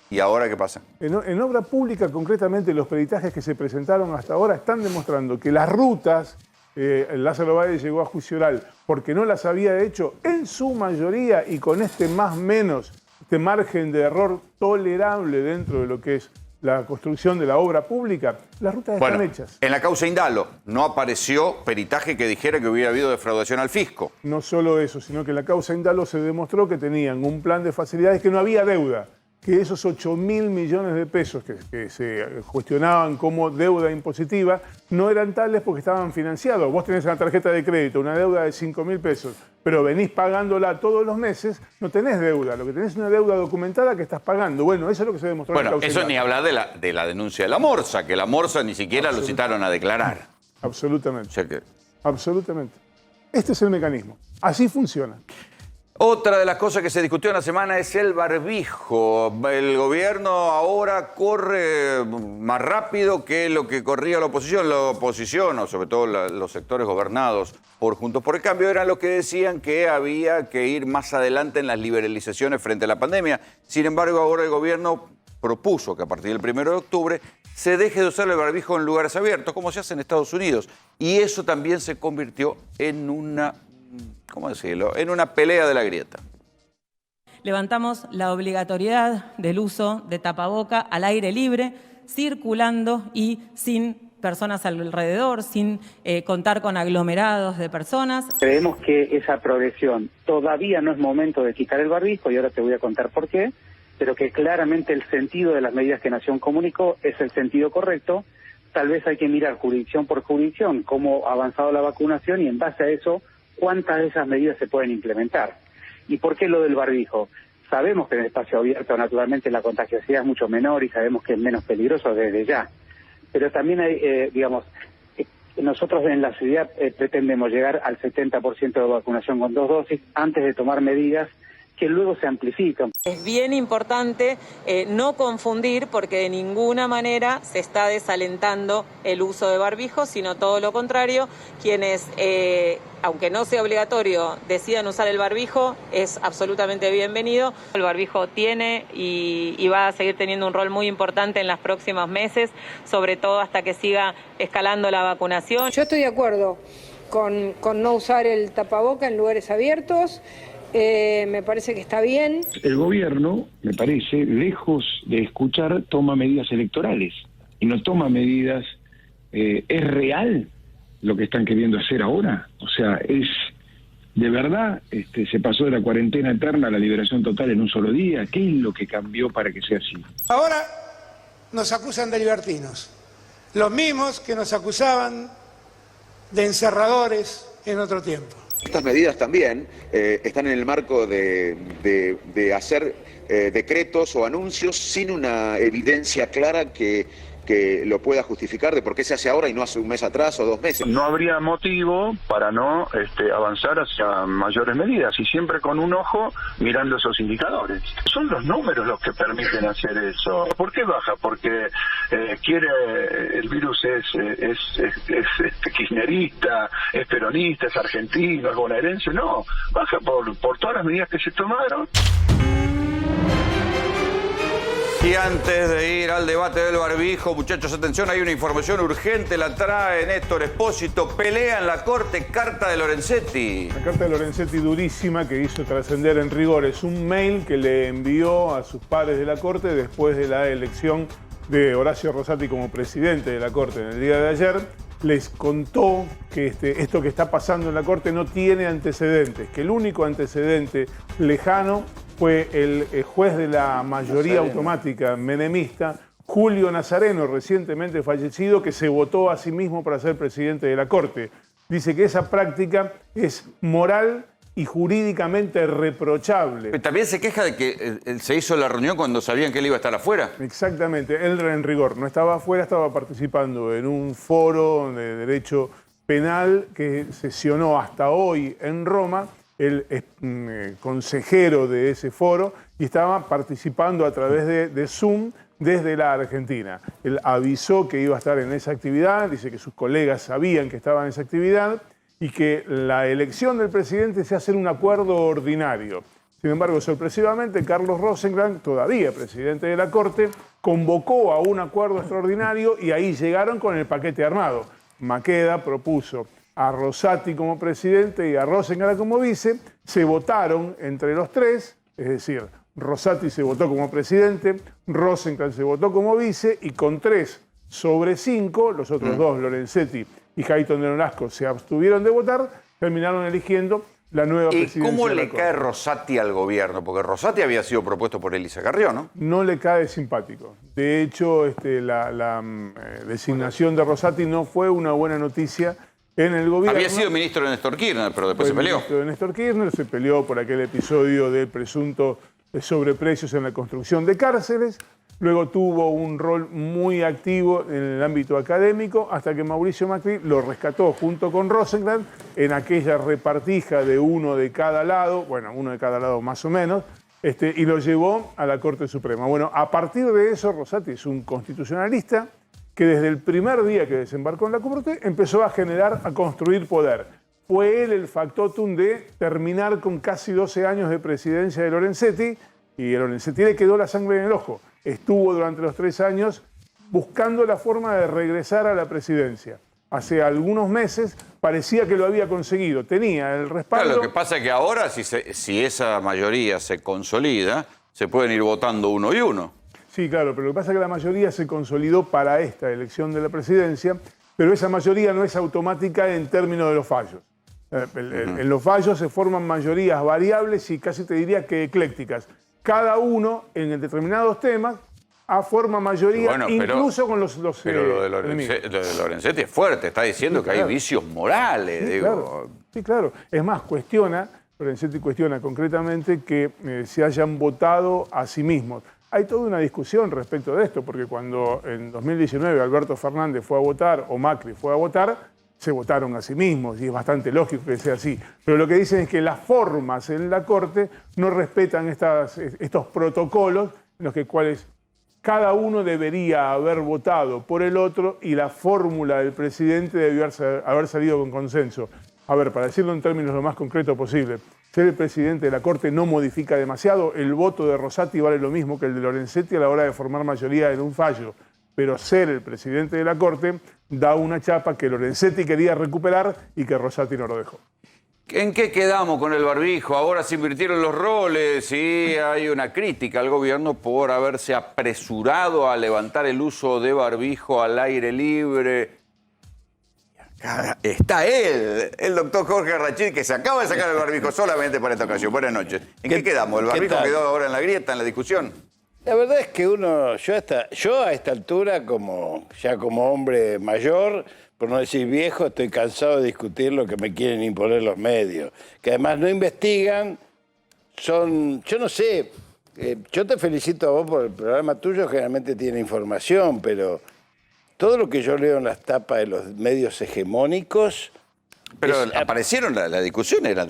¿Y ahora qué pasa? En obra pública, concretamente, los peritajes que se presentaron hasta ahora están demostrando que las rutas... Lázaro Báez llegó a juicio oral porque no las había hecho en su mayoría y con este más menos, este margen de error tolerable dentro de lo que es la construcción de la obra pública, las rutas están hechas. En la causa Indalo no apareció peritaje que dijera que hubiera habido defraudación al fisco. No solo eso, sino que en la causa Indalo se demostró que tenían un plan de facilidades, que no había deuda, que esos 8.000 millones de pesos que se cuestionaban como deuda impositiva no eran tales porque estaban financiados. Vos tenés una tarjeta de crédito, una deuda de 5.000 pesos, pero venís pagándola todos los meses, no tenés deuda. Lo que tenés es una deuda documentada que estás pagando. Bueno, eso es lo que se demostró en la causa. Eso ni hablar de la denuncia de la Morsa, que la Morsa ni siquiera lo citaron a declarar. Absolutamente. O sea que... Absolutamente. Este es el mecanismo. Así funciona. Otra de las cosas que se discutió en la semana es el barbijo. El gobierno ahora corre más rápido que lo que corría la oposición. La oposición, o sobre todo los sectores gobernados por Juntos por el Cambio, eran los que decían que había que ir más adelante en las liberalizaciones frente a la pandemia. Sin embargo, ahora el gobierno propuso que a partir del 1 de octubre se deje de usar el barbijo en lugares abiertos, como se hace en Estados Unidos. Y eso también se convirtió en una... ¿cómo decirlo?, en una pelea de la grieta. Levantamos la obligatoriedad del uso de tapaboca al aire libre, circulando y sin personas alrededor, sin contar con aglomerados de personas. Creemos que esa progresión todavía no es momento de quitar el barbijo, y ahora te voy a contar por qué, pero que claramente el sentido de las medidas que Nación comunicó es el sentido correcto. Tal vez hay que mirar jurisdicción por jurisdicción cómo ha avanzado la vacunación y en base a eso cuántas de esas medidas se pueden implementar. ¿Y por qué lo del barbijo? Sabemos que en el espacio abierto naturalmente la contagiosidad es mucho menor y sabemos que es menos peligroso desde ya. Pero también hay, nosotros en la ciudad pretendemos llegar al 70% de vacunación con 2 dosis antes de tomar medidas que luego se amplifican. Es bien importante no confundir, porque de ninguna manera se está desalentando el uso de barbijo, sino todo lo contrario. Quienes, aunque no sea obligatorio, decidan usar el barbijo, es absolutamente bienvenido. El barbijo tiene y va a seguir teniendo un rol muy importante en los próximos meses, sobre todo hasta que siga escalando la vacunación. Yo estoy de acuerdo con no usar el tapaboca en lugares abiertos. Me parece que está bien. El gobierno, me parece, lejos de escuchar, toma medidas electorales y no toma medidas. ¿Es real lo que están queriendo hacer ahora? O sea, es de verdad, se pasó de la cuarentena eterna a la liberación total en un solo día. ¿Qué es lo que cambió para que sea así? Ahora nos acusan de libertinos, los mismos que nos acusaban de encerradores en otro tiempo. Estas medidas también están en el marco de hacer decretos o anuncios sin una evidencia clara que que lo pueda justificar de por qué se hace ahora y no hace un mes atrás o 2 meses. No habría motivo para no avanzar hacia mayores medidas y siempre con un ojo mirando esos indicadores. Son los números los que permiten hacer eso. ¿Por qué baja? Porque el virus es kirchnerista, es peronista, es argentino, es bonaerense. No, baja por todas las medidas que se tomaron. Y antes de ir al debate del barbijo, muchachos, atención, hay una información urgente, la trae Néstor Espósito. Pelea en la Corte, carta de Lorenzetti. La carta de Lorenzetti durísima que hizo trascender en rigor. Es un mail que le envió a sus pares de la Corte después de la elección de Horacio Rosati como presidente de la Corte en el día de ayer. Les contó que esto que está pasando en la Corte no tiene antecedentes, que el único antecedente lejano fue el juez de la mayoría automática menemista, Julio Nazareno, recientemente fallecido, que se votó a sí mismo para ser presidente de la Corte. Dice que esa práctica es moral y jurídicamente reprochable. Pero también se queja de que se hizo la reunión cuando sabían que él iba a estar afuera. Exactamente, él en rigor no estaba afuera, estaba participando en un foro de derecho penal que sesionó hasta hoy en Roma. Él es consejero de ese foro y estaba participando a través de Zoom desde la Argentina. Él avisó que iba a estar en esa actividad, dice que sus colegas sabían que estaba en esa actividad y que la elección del presidente se hace en un acuerdo ordinario. Sin embargo, sorpresivamente, Carlos Rosenkrantz, todavía presidente de la Corte, convocó a un acuerdo extraordinario y ahí llegaron con el paquete armado. Maqueda propuso a Rosati como presidente y a Rosenkrantz como vice, se votaron entre los tres, es decir, Rosati se votó como presidente, Rosenkrantz se votó como vice y con 3 sobre 5, los otros dos, Lorenzetti y Jayton de Nolasco, se abstuvieron de votar, terminaron eligiendo la nueva presidencia. ¿Y cómo le cae Rosati al gobierno? Porque Rosati había sido propuesto por Elisa Carrió, ¿no? No le cae simpático. De hecho, la designación de Rosati no fue una buena noticia en el gobierno. Había sido ministro de Néstor Kirchner, pero después se peleó. Ministro de Néstor Kirchner, se peleó por aquel episodio del presunto sobreprecios en la construcción de cárceles. Luego tuvo un rol muy activo en el ámbito académico hasta que Mauricio Macri lo rescató junto con Rosenkrantz en aquella repartija de uno de cada lado, bueno, uno de cada lado más o menos, y lo llevó a la Corte Suprema. Bueno, a partir de eso, Rosati es un constitucionalista que desde el primer día que desembarcó en la Corte empezó a construir poder. Fue él el factotum de terminar con casi 12 años de presidencia de Lorenzetti, y a Lorenzetti le quedó la sangre en el ojo. Estuvo durante los 3 años buscando la forma de regresar a la presidencia. Hace algunos meses parecía que lo había conseguido, tenía el respaldo. Claro, lo que pasa es que ahora, si esa mayoría se consolida, se pueden ir votando uno y uno. Sí, claro, pero lo que pasa es que la mayoría se consolidó para esta elección de la presidencia, pero esa mayoría no es automática en términos de los fallos. En los fallos se forman mayorías variables y casi te diría que eclécticas. Cada uno, en determinados temas, forma mayoría, bueno, incluso con los pero lo de Lorenzetti es fuerte, está diciendo sí, que hay vicios morales. Sí, digo. Claro. Sí, claro. Es más, Lorenzetti cuestiona concretamente que se hayan votado a sí mismos. Hay toda una discusión respecto de esto, porque cuando en 2019 Alberto Fernández fue a votar o Macri fue a votar, se votaron a sí mismos y es bastante lógico que sea así. Pero lo que dicen es que las formas en la Corte no respetan estos protocolos en los cuales cada uno debería haber votado por el otro y la fórmula del presidente debió haber salido con consenso. A ver, para decirlo en términos lo más concreto posible, ser el presidente de la Corte no modifica demasiado, el voto de Rosati vale lo mismo que el de Lorenzetti a la hora de formar mayoría en un fallo, pero ser el presidente de la Corte da una chapa que Lorenzetti quería recuperar y que Rosati no lo dejó. ¿En qué quedamos con el barbijo? Ahora se invirtieron los roles y hay una crítica al gobierno por haberse apresurado a levantar el uso de barbijo al aire libre. Está él, el doctor Jorge Rachid, que se acaba de sacar el barbijo solamente para esta ocasión. Buenas noches. ¿En qué quedamos? ¿El barbijo quedó ahora en la grieta, en la discusión? La verdad es que yo a esta altura, ya como hombre mayor, por no decir viejo, estoy cansado de discutir lo que me quieren imponer los medios, que además no investigan, yo no sé, yo te felicito a vos por el programa tuyo, generalmente tiene información, pero todo lo que yo leo en las tapas de los medios hegemónicos... Pero aparecieron, la discusión era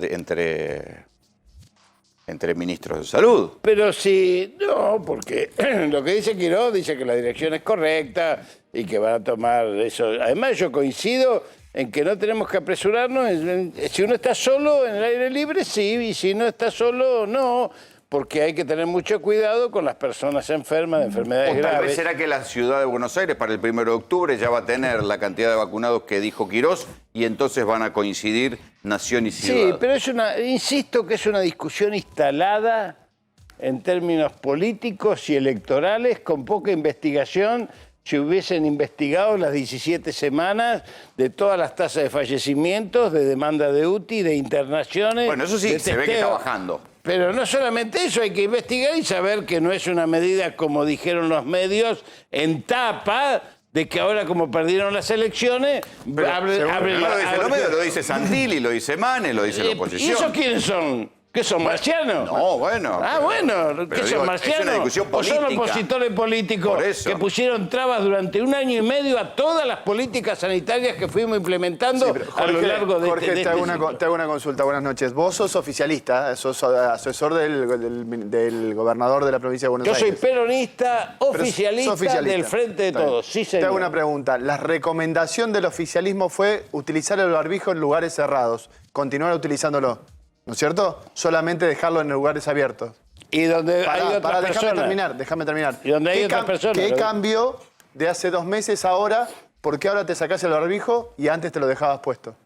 entre ministros de salud. Pero sí, no, porque lo que dice Quiroz dice que la dirección es correcta y que van a tomar eso. Además, yo coincido en que no tenemos que apresurarnos. Si uno está solo en el aire libre, sí, y si no está solo, no. Porque hay que tener mucho cuidado con las personas enfermas de enfermedades graves. Tal vez será que la ciudad de Buenos Aires para el 1 de octubre ya va a tener la cantidad de vacunados que dijo Quiroz y entonces van a coincidir nación y ciudad. Sí, pero insisto que es una discusión instalada en términos políticos y electorales con poca investigación. Si hubiesen investigado las 17 semanas de todas las tasas de fallecimientos, de demanda de UTI, de internaciones... Bueno, eso sí, se ve que está bajando. Pero no solamente eso, hay que investigar y saber que no es una medida, como dijeron los medios, en tapa, de que ahora como perdieron las elecciones... No lo dice los medios, lo dice Santilli, lo dice Manes, lo dice la oposición. ¿Y esos quiénes son? ¿Qué son, marcianos? No, bueno. Ah, bueno, ¿qué son, marcianos? Es una discusión política. ¿O son opositores políticos que pusieron trabas durante 1 año y medio a todas las políticas sanitarias que fuimos implementando a lo largo de Jorge, te hago una consulta. Buenas noches. Vos sos oficialista, sos asesor del gobernador de la provincia de Buenos Aires. Yo soy peronista, oficialista del Frente de Todos. Sí, señor. Te hago una pregunta. La recomendación del oficialismo fue utilizar el barbijo en lugares cerrados. Continuar utilizándolo. ¿No es cierto? Solamente dejarlo en lugares abiertos. Y donde hay otras personas. Déjame terminar. Y donde hay otras personas. ¿Qué cambió de hace 2 meses ahora? ¿Por qué ahora te sacás el barbijo y antes te lo dejabas puesto?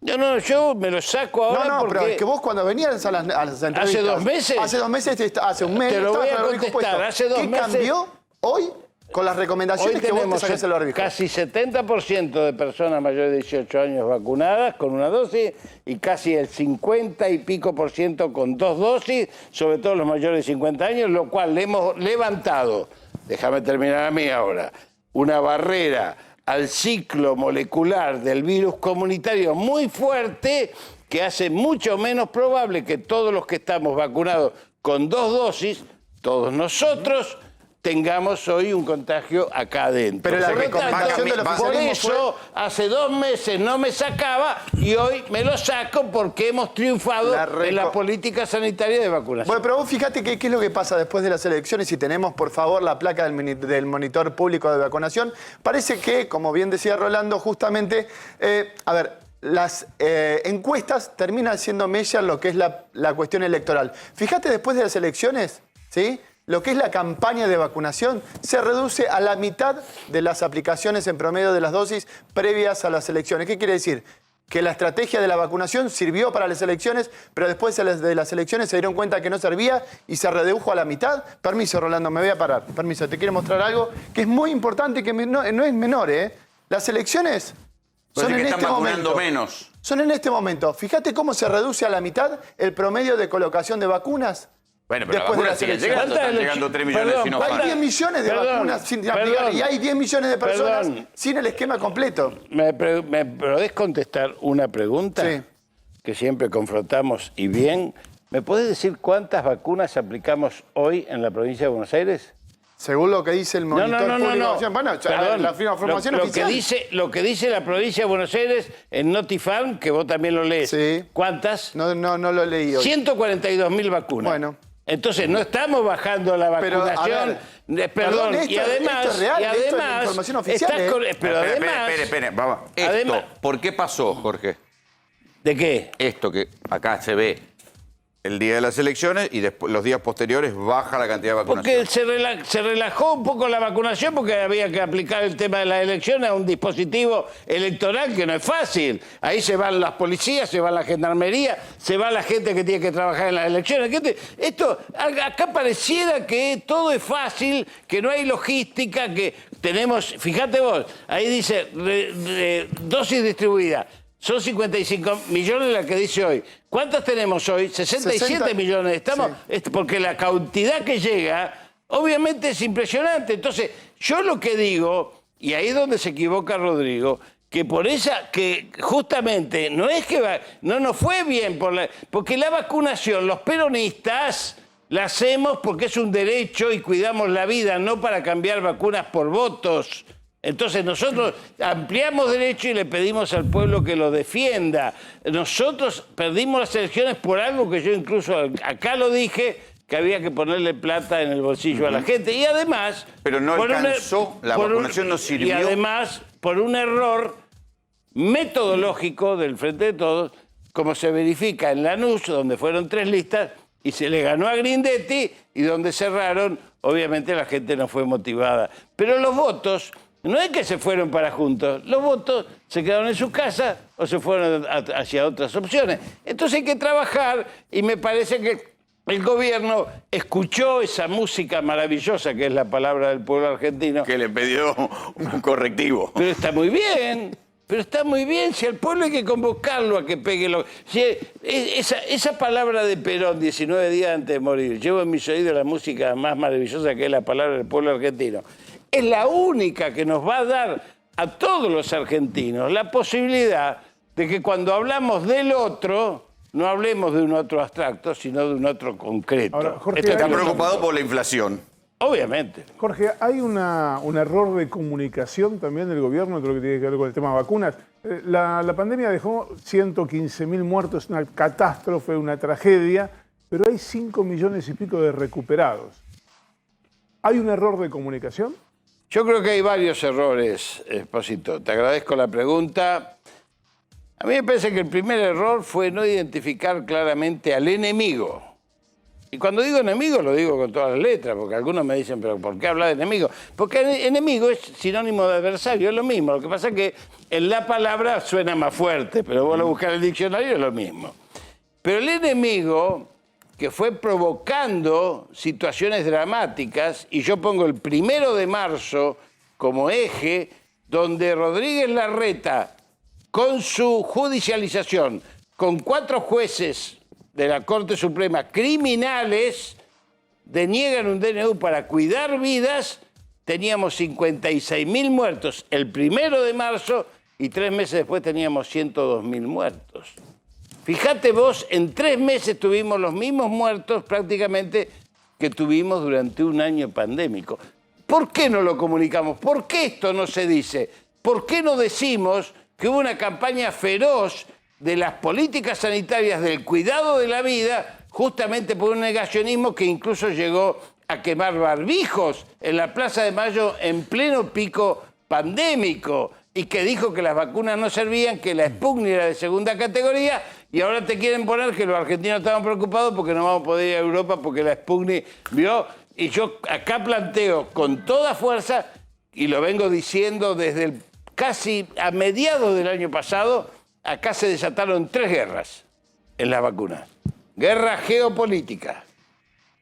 No, yo me lo saco ahora porque... pero es que vos cuando venías a las entrevistas... ¿Hace 2 meses? Hace 2 meses, hace un mes... Te lo voy a contestar. Hace 2 meses... ¿Qué cambió hoy con las recomendaciones que vos te sacás el barbijo? Casi 70% de personas mayores de 18 años vacunadas con 1 dosis y casi el 50 y pico % con 2 dosis, sobre todo los mayores de 50 años, lo cual le hemos levantado, déjame terminar a mí ahora, una barrera al ciclo molecular del virus comunitario muy fuerte que hace mucho menos probable que todos los que estamos vacunados con 2 dosis, todos nosotros, tengamos hoy un contagio acá adentro. Pero la recomendación del oficialismo por eso, hace 2 meses no me sacaba y hoy me lo saco porque hemos triunfado en la política sanitaria de vacunación. Bueno, pero vos fíjate qué es lo que pasa después de las elecciones y tenemos, por favor, la placa del monitor público de vacunación. Parece que, como bien decía Rolando, justamente, las encuestas terminan siendo mella en lo que es la cuestión electoral. Fíjate, después de las elecciones, ¿sí?, lo que es la campaña de vacunación se reduce a la mitad de las aplicaciones en promedio de las dosis previas a las elecciones. ¿Qué quiere decir? Que la estrategia de la vacunación sirvió para las elecciones, pero después de las elecciones se dieron cuenta que no servía y se redujo a la mitad. Permiso, Rolando, me voy a parar. Permiso, te quiero mostrar algo que es muy importante, que no es menor, ¿eh? Las elecciones son en este momento. Menos. Son en este momento. Fíjate cómo se reduce a la mitad el promedio de colocación de vacunas. Bueno, pero después las vacunas siguen llegando, están llegando 3 millones de Sinopharm. Hay 10 millones de vacunas sin aplicar y hay 10 millones de personas sin el esquema completo. ¿Me podés contestar una pregunta? Sí. Que siempre confrontamos y bien. ¿Me podés decir cuántas vacunas aplicamos hoy en la provincia de Buenos Aires? Según lo que dice el monitor público. Bueno, perdón, la información oficial. Lo que dice la provincia de Buenos Aires en Notifarm, que vos también lo lees. Sí. ¿Cuántas? No lo leí hoy. 142.000 vacunas. Bueno. Entonces no estamos bajando la vacunación. Perdón, y además, esto es real, esto es información oficial. Pero además, espere, vamos. Esto, ¿por qué pasó, Jorge? ¿De qué? Esto que acá se ve el día de las elecciones y después los días posteriores baja la cantidad de vacunación. Porque se relajó un poco la vacunación porque había que aplicar el tema de las elecciones a un dispositivo electoral que no es fácil. Ahí se van las policías, se va la gendarmería, se va la gente que tiene que trabajar en las elecciones. Acá pareciera que todo es fácil, que no hay logística, que tenemos... Fíjate vos, ahí dice dosis distribuida. Son 55 millones la que dice hoy. ¿Cuántas tenemos hoy? 67 millones. Estamos, sí. Porque la cantidad que llega, obviamente es impresionante. Entonces, yo lo que digo, y ahí es donde se equivoca Rodrigo, que que justamente no es que no nos fue bien, porque la vacunación, los peronistas la hacemos porque es un derecho y cuidamos la vida, no para cambiar vacunas por votos. Entonces nosotros ampliamos derecho y le pedimos al pueblo que lo defienda. Nosotros perdimos las elecciones por algo que yo incluso acá lo dije, que había que ponerle plata en el bolsillo a la gente. Y además... Pero no alcanzó, la vacunación no sirvió. Y además, por un error metodológico del Frente de Todos, como se verifica en Lanús, donde fueron 3 listas, y se le ganó a Grindetti, y donde cerraron, obviamente la gente no fue motivada. Pero los votos, no es que se fueron para Juntos, los votos se quedaron en su casa o se fueron hacia otras opciones. Entonces hay que trabajar, y me parece que el gobierno escuchó esa música maravillosa, que es la palabra del pueblo argentino. Que le pidió un correctivo. Pero está muy bien. Pero está muy bien, si al pueblo hay que convocarlo a que pegue lo... Si esa palabra de Perón, 19 días antes de morir, llevo en mis oídos la música más maravillosa que es la palabra del pueblo argentino, es la única que nos va a dar a todos los argentinos la posibilidad de que cuando hablamos del otro, no hablemos de un otro abstracto, sino de un otro concreto. Ahora, Jorge, está preocupado por la inflación. Obviamente. Jorge, hay un error de comunicación también del gobierno entre lo que tiene que ver con el tema de vacunas. La pandemia dejó 115.000 muertos, una catástrofe, una tragedia, pero hay 5 millones y pico de recuperados. ¿Hay un error de comunicación? Yo creo que hay varios errores, Espósito. Te agradezco la pregunta. A mí me parece que el primer error fue no identificar claramente al enemigo. Y cuando digo enemigo, lo digo con todas las letras, porque algunos me dicen, ¿pero por qué habla de enemigo? Porque enemigo es sinónimo de adversario, es lo mismo. Lo que pasa es que en la palabra suena más fuerte, pero vos lo buscas en el diccionario, es lo mismo. Pero el enemigo, que fue provocando situaciones dramáticas, y yo pongo el 1 de marzo como eje, donde Rodríguez Larreta, con su judicialización, con 4 jueces de la Corte Suprema criminales, deniegan un DNU para cuidar vidas, teníamos 56.000 muertos el 1 de marzo y 3 meses después teníamos 102.000 muertos. Fíjate vos, en 3 meses tuvimos los mismos muertos prácticamente que tuvimos durante un año pandémico. ¿Por qué no lo comunicamos? ¿Por qué esto no se dice? ¿Por qué no decimos que hubo una campaña feroz de las políticas sanitarias del cuidado de la vida, justamente por un negacionismo que incluso llegó a quemar barbijos en la Plaza de Mayo en pleno pico pandémico, y que dijo que las vacunas no servían, que la Sputnik era de segunda categoría, y ahora te quieren poner que los argentinos estaban preocupados porque no vamos a poder ir a Europa porque la Sputnik vio. Y yo acá planteo con toda fuerza, y lo vengo diciendo desde casi a mediados del año pasado, acá se desataron 3 guerras en las vacunas. Guerra geopolítica,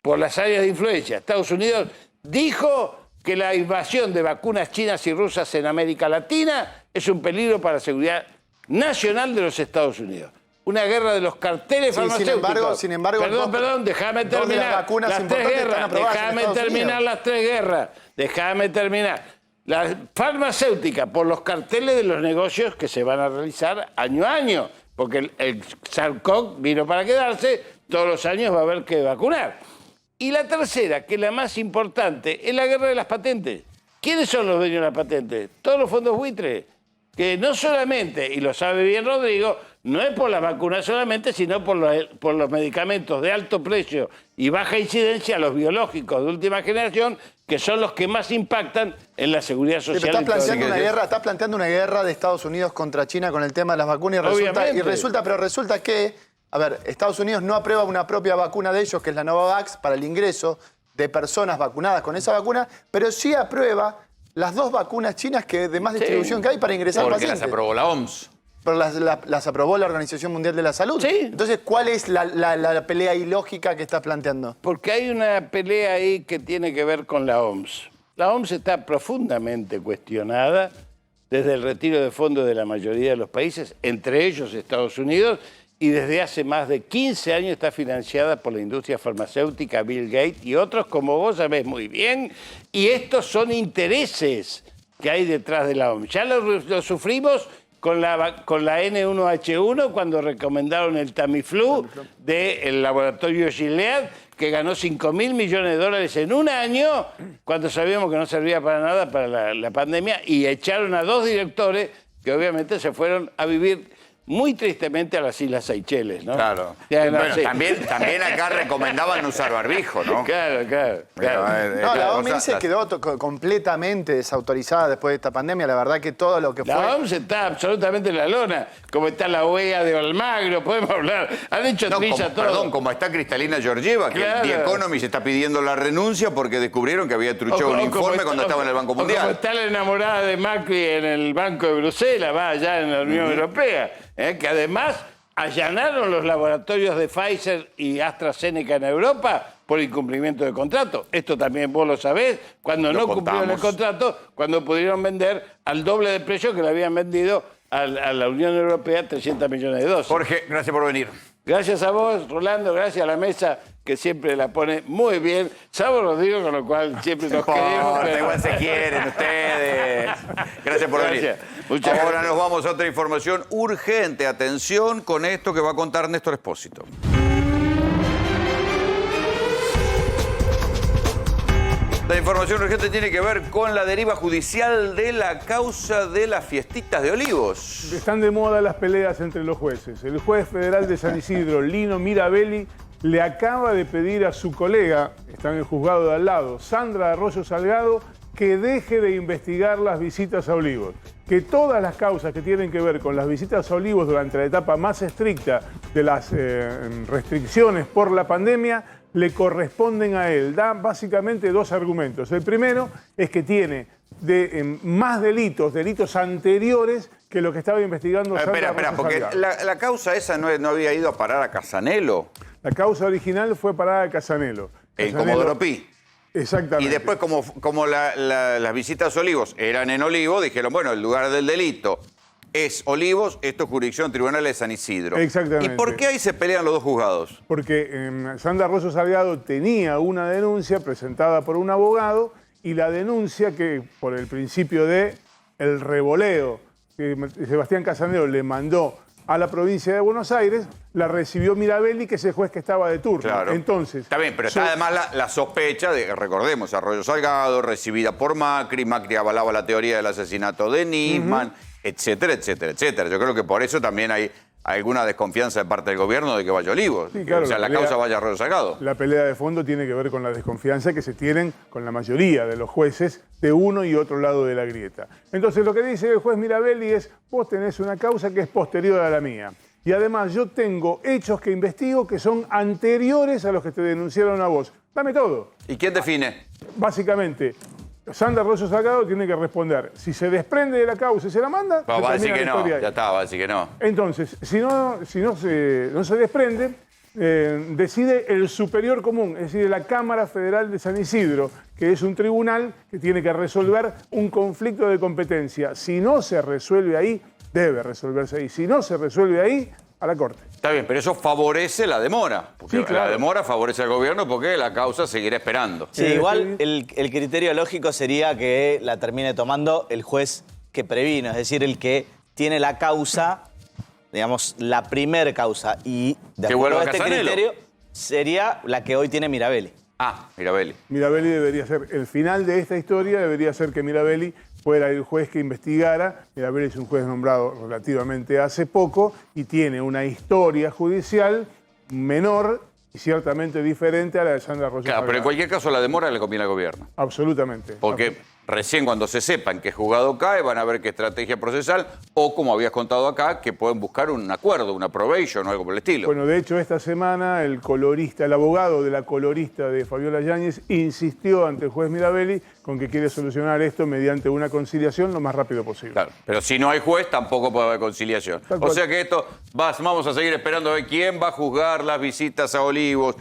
por las áreas de influencia. Estados Unidos dijo que la invasión de vacunas chinas y rusas en América Latina es un peligro para la seguridad nacional de los Estados Unidos. Una guerra de los carteles farmacéuticos. Sin embargo, perdón, déjame terminar. Las 3 guerras. Déjame terminar las 3 guerras. Déjame terminar. La farmacéutica, por los carteles de los negocios que se van a realizar año a año, porque el SARS-CoV vino para quedarse, todos los años va a haber que vacunar. Y la tercera, que es la más importante, es la guerra de las patentes. ¿Quiénes son los dueños de las patentes? Todos los fondos buitres, que no solamente, y lo sabe bien Rodrigo, no es por las vacunas solamente, sino por los medicamentos de alto precio y baja incidencia, los biológicos de última generación, que son los que más impactan en la seguridad social. Pero estás planteando una guerra de Estados Unidos contra China con el tema de las vacunas y resulta que, a ver, Estados Unidos no aprueba una propia vacuna de ellos, que es la Novavax, para el ingreso de personas vacunadas con esa vacuna, pero sí aprueba las 2 vacunas chinas de más distribución que hay para ingresar pacientes. Porque las aprobó la OMS. Pero las aprobó la Organización Mundial de la Salud. Sí. Entonces, ¿cuál es la pelea ilógica que estás planteando? Porque hay una pelea ahí que tiene que ver con la OMS. La OMS está profundamente cuestionada desde el retiro de fondos de la mayoría de los países, entre ellos Estados Unidos, y desde hace más de 15 años está financiada por la industria farmacéutica, Bill Gates y otros, como vos sabés muy bien, y estos son intereses que hay detrás de la OMS. Ya lo sufrimos con la N1H1 cuando recomendaron el Tamiflu del laboratorio Gilead, que ganó $5.000 millones en un año, cuando sabíamos que no servía para nada para la pandemia, y echaron a 2 directores que obviamente se fueron a vivir muy tristemente a las Islas Seychelles, ¿no? Claro. Bueno, sí. también acá recomendaban usar barbijo, ¿no? Claro. No, la OMS quedó completamente desautorizada después de esta pandemia. La verdad que todo lo que fue... La OMS está absolutamente en la lona, como está la OEA de Almagro, podemos hablar. Han hecho trilla todo. Perdón, como está Kristalina Georgieva, que The Economist está pidiendo la renuncia porque descubrieron que había truchado un informe cuando estaba en el Banco Mundial. Como está la enamorada de Macri en el Banco de Bruselas, va allá en la Unión Europea. Que además allanaron los laboratorios de Pfizer y AstraZeneca en Europa por incumplimiento de contrato. Esto también vos lo sabés, cuando no cumplieron el contrato, cuando pudieron vender al doble de precio que le habían vendido a la Unión Europea 300 millones de dosis. Jorge, gracias por venir. Gracias a vos, Rolando, gracias a la mesa, que siempre la pone muy bien. Salvo Rodrigo, con lo cual siempre nos queremos. Pero... igual se quieren ustedes. Gracias por venir. Ahora nos vamos a otra información urgente. Atención con esto que va a contar Néstor Espósito. La información urgente tiene que ver con la deriva judicial de la causa de las fiestitas de Olivos. Están de moda las peleas entre los jueces. El juez federal de San Isidro, Lino Mirabelli, le acaba de pedir a su colega, está en el juzgado de al lado, Sandra Arroyo Salgado, que deje de investigar las visitas a Olivos. Que todas las causas que tienen que ver con las visitas a Olivos durante la etapa más estricta de las restricciones por la pandemia le corresponden a él. Da básicamente 2 argumentos. El primero es que tiene más delitos anteriores que lo que estaba investigando Sandra Arroyo Salgado. Porque la causa esa no había ido a parar a Casanelo. La causa original fue parada a Casanelo. En Comodoro Pi. Exactamente. Y después, como las visitas a Olivos eran en Olivos, dijeron, bueno, el lugar del delito es Olivos, esto es jurisdicción tribunal de San Isidro. Exactamente. ¿Y por qué ahí se pelean los 2 juzgados? Porque Sandra Arroyo Salgado tenía una denuncia presentada por un abogado y la denuncia que, por el principio de el revoleo que Sebastián Casanelo le mandó a la provincia de Buenos Aires, la recibió Mirabelli, que es el juez que estaba de turno. Claro. Entonces, está bien, pero está además la sospecha de, recordemos, Arroyo Salgado, recibida por Macri avalaba la teoría del asesinato de Nisman, etcétera, etcétera, etcétera. Yo creo que por eso también hay alguna desconfianza de parte del gobierno de que vaya Olivos. Sí, claro, o sea, la causa vaya a Arroyo Salgado. La pelea de fondo tiene que ver con la desconfianza que se tienen con la mayoría de los jueces de uno y otro lado de la grieta. Entonces, lo que dice el juez Mirabelli es, vos tenés una causa que es posterior a la mía. Y además, yo tengo hechos que investigo que son anteriores a los que te denunciaron a vos. Dame todo. ¿Y quién define? Básicamente, Sandra Arroyo Salgado tiene que responder. Si se desprende de la causa y se la manda, va a decir que no, ya está, va a decir que no. Entonces, si no se desprende, decide el superior común, es decir, la Cámara Federal de San Isidro, que es un tribunal que tiene que resolver un conflicto de competencia. Si no se resuelve ahí, debe resolverse ahí. Si no se resuelve ahí, a la Corte. Está bien, pero eso favorece la demora. Porque sí, claro. La demora favorece al gobierno porque la causa seguirá esperando. Sí, igual el criterio lógico sería que la termine tomando el juez que previno, es decir, el que tiene la causa, digamos, la primer causa. Y de acuerdo a este criterio sería la que hoy tiene Mirabelli. Ah, Mirabelli. Mirabelli debería ser, el final de esta historia debería ser que Mirabelli fuera el juez que investigara. Mirabelli es un juez nombrado relativamente hace poco y tiene una historia judicial menor y ciertamente diferente a la de Sandra Arroyo Salgado. Claro, pero en cualquier caso la demora le conviene al gobierno. Absolutamente. Porque recién cuando se sepan que juzgado cae, van a ver qué estrategia procesal o, como habías contado acá, que pueden buscar un acuerdo, una probation o algo por el estilo. Bueno, de hecho, esta semana el abogado de la colorista de Fabiola Yáñez insistió ante el juez Mirabelli con que quiere solucionar esto mediante una conciliación lo más rápido posible. Claro, pero si no hay juez, tampoco puede haber conciliación. O sea que esto, vamos a seguir esperando a ver quién va a juzgar las visitas a Olivos,